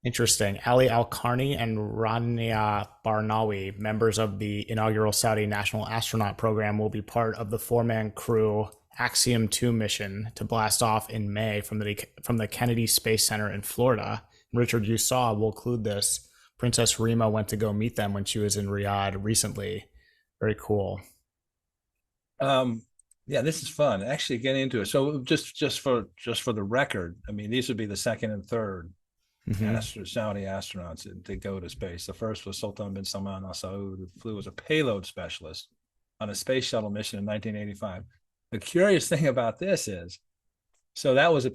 Interesting. Ali Al-Karni and Rania Barnawi, members of the inaugural Saudi National Astronaut Program, will be part of the four-man crew Axiom 2 mission to blast off in May from the Kennedy Space Center in Florida. Richard, you saw, we'll include this. Princess Rima went to go meet them when she was in Riyadh recently. Very cool.
Yeah, this is fun. Actually, getting into it. So just for the record, I mean, these would be the second and third Saudi astronauts to go to space. The first was Sultan bin Salman Al Saud, who flew as a payload specialist on a space shuttle mission in 1985. The curious thing about this is, so that was a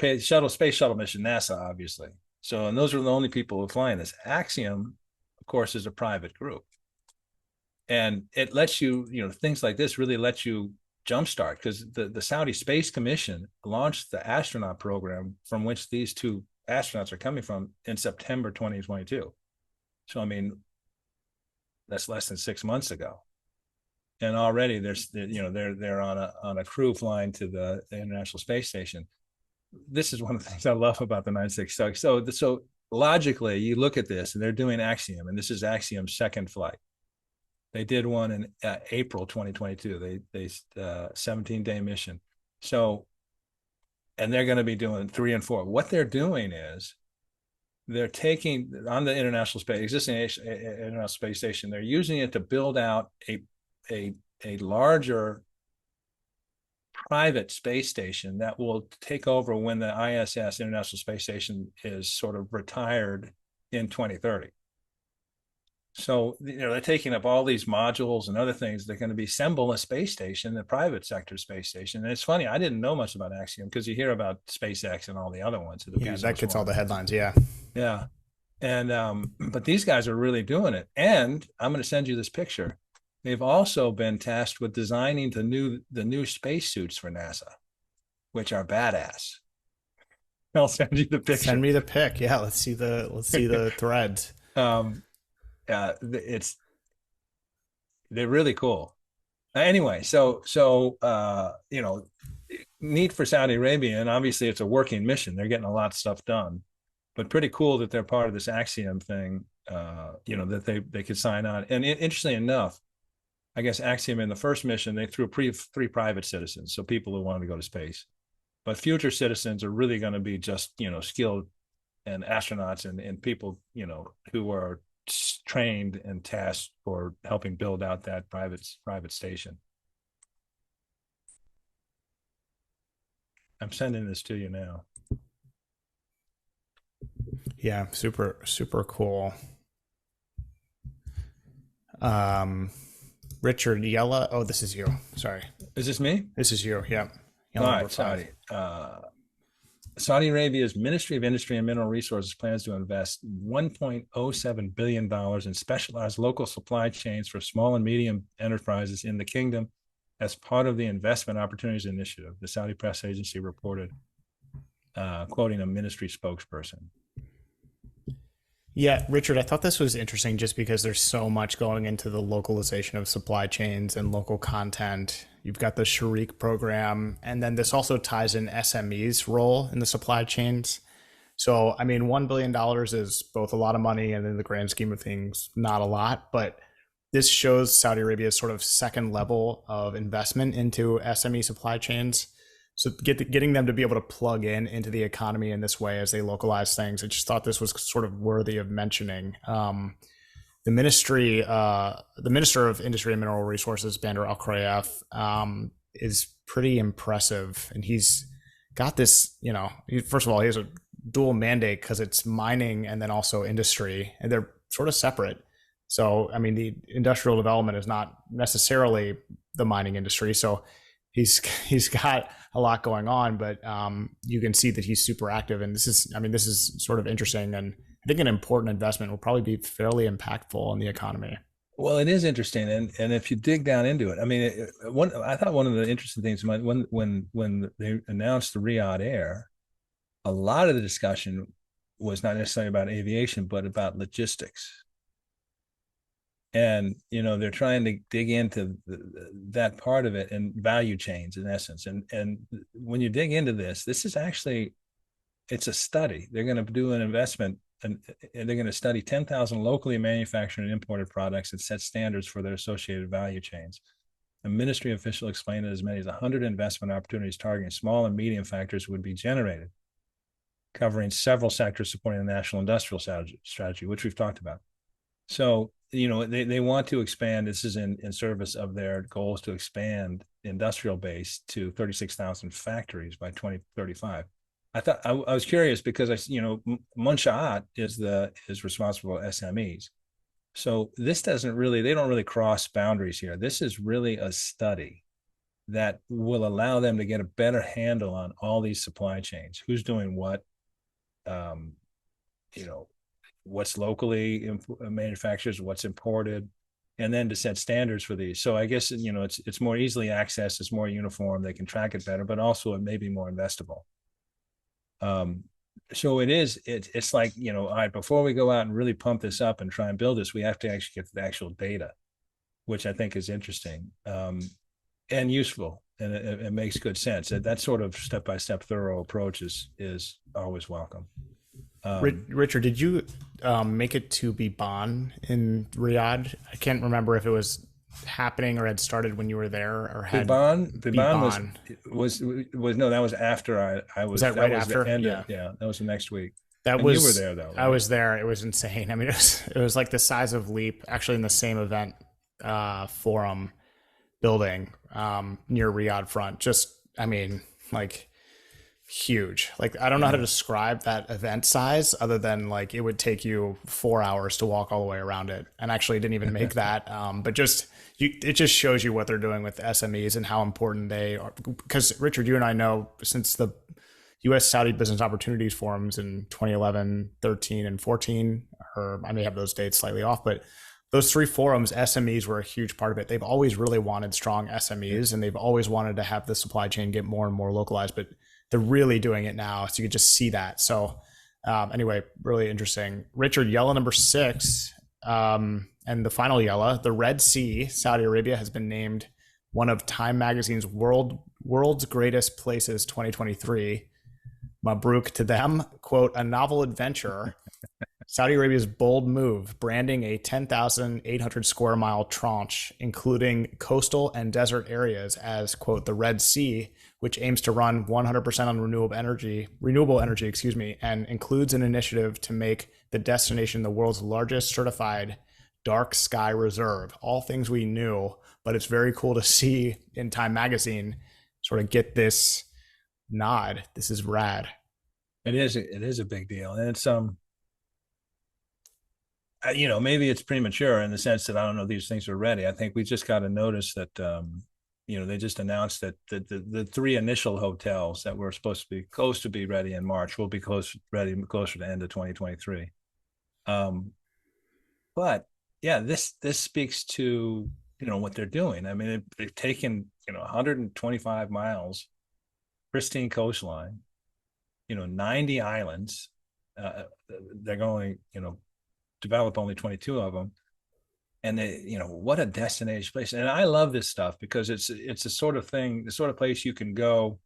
space shuttle mission, NASA, obviously. So, and those are the only people who fly in this. Axiom, of course, is a private group. And it lets you, things like this really let you jumpstart, because the Saudi Space Commission launched the astronaut program from which these two astronauts are coming from in September 2022. So, I mean, that's less than 6 months ago. And already they're on a crew flying to the International Space Station. This is one of the things I love about the 966. So logically, you look at this, and they're doing Axiom, and this is Axiom's second flight. They did one in April 2022. They 17-day mission. So, and they're going to be doing 3 and 4. What they're doing is they're taking on the existing International Space Station. They're using it to build out a larger private space station that will take over when the ISS, International Space Station, is sort of retired in 2030. So, they're taking up all these modules and other things. They're going to assemble a space station, the private sector space station. And it's funny, I didn't know much about Axiom because you hear about SpaceX and all the other ones.
Yeah, that gets all the headlines. Yeah.
Yeah. And, but these guys are really doing it. And I'm going to send you this picture. They've also been tasked with designing the new spacesuits for NASA, which are badass. I'll send you the picture.
Send me the pic. Yeah. Let's see the threads.
They're really cool. Anyway, so neat for Saudi Arabia, and obviously it's a working mission. They're getting a lot of stuff done, but pretty cool that they're part of this Axiom thing. That they could sign on. And interestingly enough, I guess Axiom in the first mission, they threw three private citizens, so people who wanted to go to space. But future citizens are really going to be just skilled and astronauts and people who are trained and tasked for helping build out that private station. I'm sending this to you now.
Yeah, super cool. Richard, Yallah. Oh, this is you. Sorry.
Is this me?
This is you. Yeah.
All right, Saudi. Saudi Arabia's Ministry of Industry and Mineral Resources plans to invest $1.07 billion in specialized local supply chains for small and medium enterprises in the kingdom as part of the Investment Opportunities Initiative, the Saudi press agency reported, quoting a ministry spokesperson.
Yeah, Richard, I thought this was interesting just because there's so much going into the localization of supply chains and local content. You've got the Sharik program, and then this also ties in SME's role in the supply chains. So, I mean, $1 billion is both a lot of money and in the grand scheme of things, not a lot, but this shows Saudi Arabia's sort of second level of investment into SME supply chains. So getting them to be able to plug into the economy in this way as they localize things, I just thought this was sort of worthy of mentioning. the Minister of Industry and Mineral Resources, Bandar Al-Krayef, is pretty impressive. And he's got this, first of all, he has a dual mandate because it's mining and then also industry, and they're sort of separate. So, I mean, the industrial development is not necessarily the mining industry. So he's got a lot going on, but you can see that he's super active. And this is sort of interesting. And I think an important investment will probably be fairly impactful on the economy.
Well, it is interesting, and if you dig down into it, I mean, I thought one of the interesting things when they announced the Riyadh Air, a lot of the discussion was not necessarily about aviation, but about logistics. And they're trying to dig into that part of it and value chains in essence. And when you dig into this is actually, it's a study. They're going to do an investment, and they're going to study 10,000 locally manufactured and imported products and set standards for their associated value chains. A ministry official explained that as many as 100 investment opportunities targeting small and medium factors would be generated, covering several sectors supporting the national industrial strategy, which we've talked about. So, they want to expand. This is in service of their goals to expand the industrial base to 36,000 factories by 2035. I was curious because Munshaat is responsible for SMEs. So they don't really cross boundaries here. This is really a study that will allow them to get a better handle on all these supply chains, who's doing what, what's locally manufactured, what's imported, and then to set standards for these. So I guess, it's more easily accessed, it's more uniform, they can track it better, but also it may be more investable. So it's like, all right, before we go out and really pump this up and try and build this, we have to actually get the actual data, which I think is interesting, and useful. And it makes good sense. That sort of step-by-step thorough approach is always welcome.
Richard, did you make it to Biban in Riyadh? I can't remember if it was happening or had started when you were there, or had
Biban was no, that was after I was.
Was that right after?
Yeah, that was the next week.
You were there though. Right? I was there. It was insane. I mean, it was like the size of Leap, actually in the same event forum building near Riyadh front. Just, I mean, like huge. Like, I don't know how to describe that event size other than like it would take you 4 hours to walk all the way around it, and actually didn't even make that. But it just shows you what they're doing with SMEs and how important they are. Because Richard, you and I know since the U.S. Saudi Business Opportunities Forums in 2011, 13, and 14, or I may have those dates slightly off, but those three forums, SMEs were a huge part of it. They've always really wanted strong SMEs, and they've always wanted to have the supply chain get more and more localized, but they're really doing it now. So you can just see that. So anyway, really interesting. Richard, Yallah number 6, and the final Yallah, the Red Sea, Saudi Arabia, has been named one of Time Magazine's World's Greatest Places 2023. Mabruk to them. Quote, a novel adventure. Saudi Arabia's bold move, branding a 10,800 square mile tranche, including coastal and desert areas as, quote, the Red Sea, which aims to run 100% on renewable energy, and includes an initiative to make the destination the world's largest certified dark sky reserve. All things we knew, but it's very cool to see in Time Magazine sort of get this nod. This is rad.
It is a big deal. And it's, maybe it's premature in the sense that I don't know if these things are ready. I think we just got to notice that, they just announced that the 3 initial hotels that were supposed to be close to be ready in March will be closer to end of 2023. But yeah, this speaks to, what they're doing. I mean, they've taken, 125 miles, pristine coastline, 90 islands. They're going, develop only 22 of them. And they, what a destination place. And I love this stuff because it's the sort of place you can go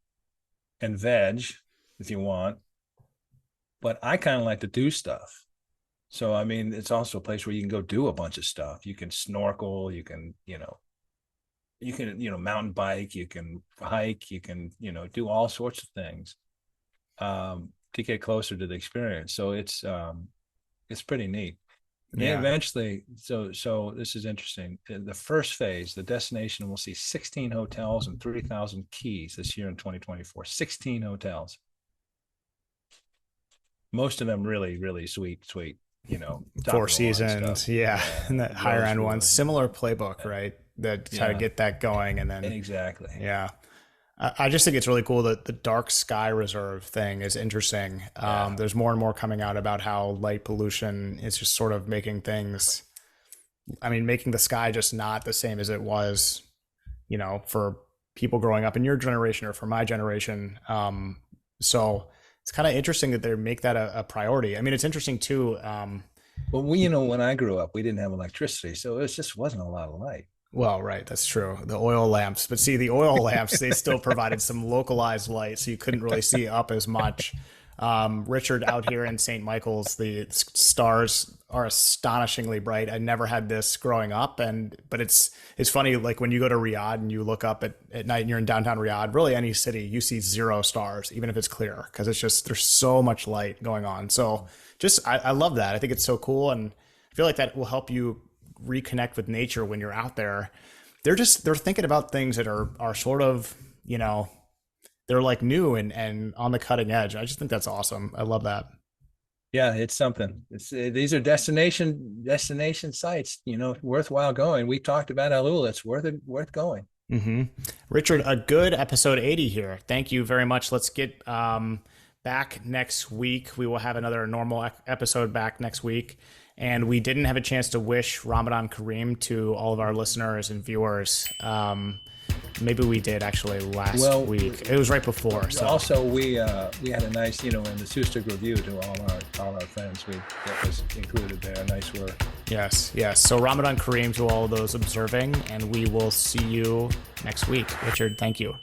and veg if you want. But I kind of like to do stuff. So, I mean, it's also a place where you can go do a bunch of stuff. You can snorkel, you can, mountain bike, you can hike, you can, do all sorts of things to get closer to the experience. So it's pretty neat. Yeah. Eventually, so this is interesting. The first phase, the destination will see 16 hotels and 3,000 keys this year in 2024. 16 hotels. Most of them really, really sweet,
Four Seasons, yeah, and the higher end ones. Similar playbook, right? That try to get that going, and then
exactly.
Yeah. I just think it's really cool that the dark sky reserve thing is interesting. There's more and more coming out about how light pollution is just sort of making things, making the sky just not the same as it was, for people growing up in your generation or for my generation. So it's kind of interesting that they make that a priority. It's interesting too.
Well, when I grew up, we didn't have electricity, so it just wasn't a lot of light.
Well, right. That's true. The oil lamps, but see, the oil lamps, they still provided some localized light, so you couldn't really see up as much. Richard, out here in St. Michael's, the stars are astonishingly bright. I never had this growing up, but it's funny, like when you go to Riyadh and you look up at night and you're in downtown Riyadh, really any city, you see 0 stars, even if it's clear, because it's just, there's so much light going on. So I love that. I think it's so cool, and I feel like that will help you reconnect with nature when you're out there. They're thinking about things that are sort of, they're like new and on the cutting edge. I just think that's awesome. I love that.
Yeah, it's something. These are destination sites, worthwhile going. We talked about Al-Ula. It's worth going.
Mm-hmm. Richard, a good episode 80 here. Thank you very much. Let's get back next week. We will have another normal episode back next week. And we didn't have a chance to wish Ramadan Kareem to all of our listeners and viewers. Maybe we did actually last week. It was right before. So
also we had a nice, in the Sustic review to all our friends. That was included there. Nice work.
Yes. So Ramadan Kareem to all those observing, and we will see you next week. Richard, thank you.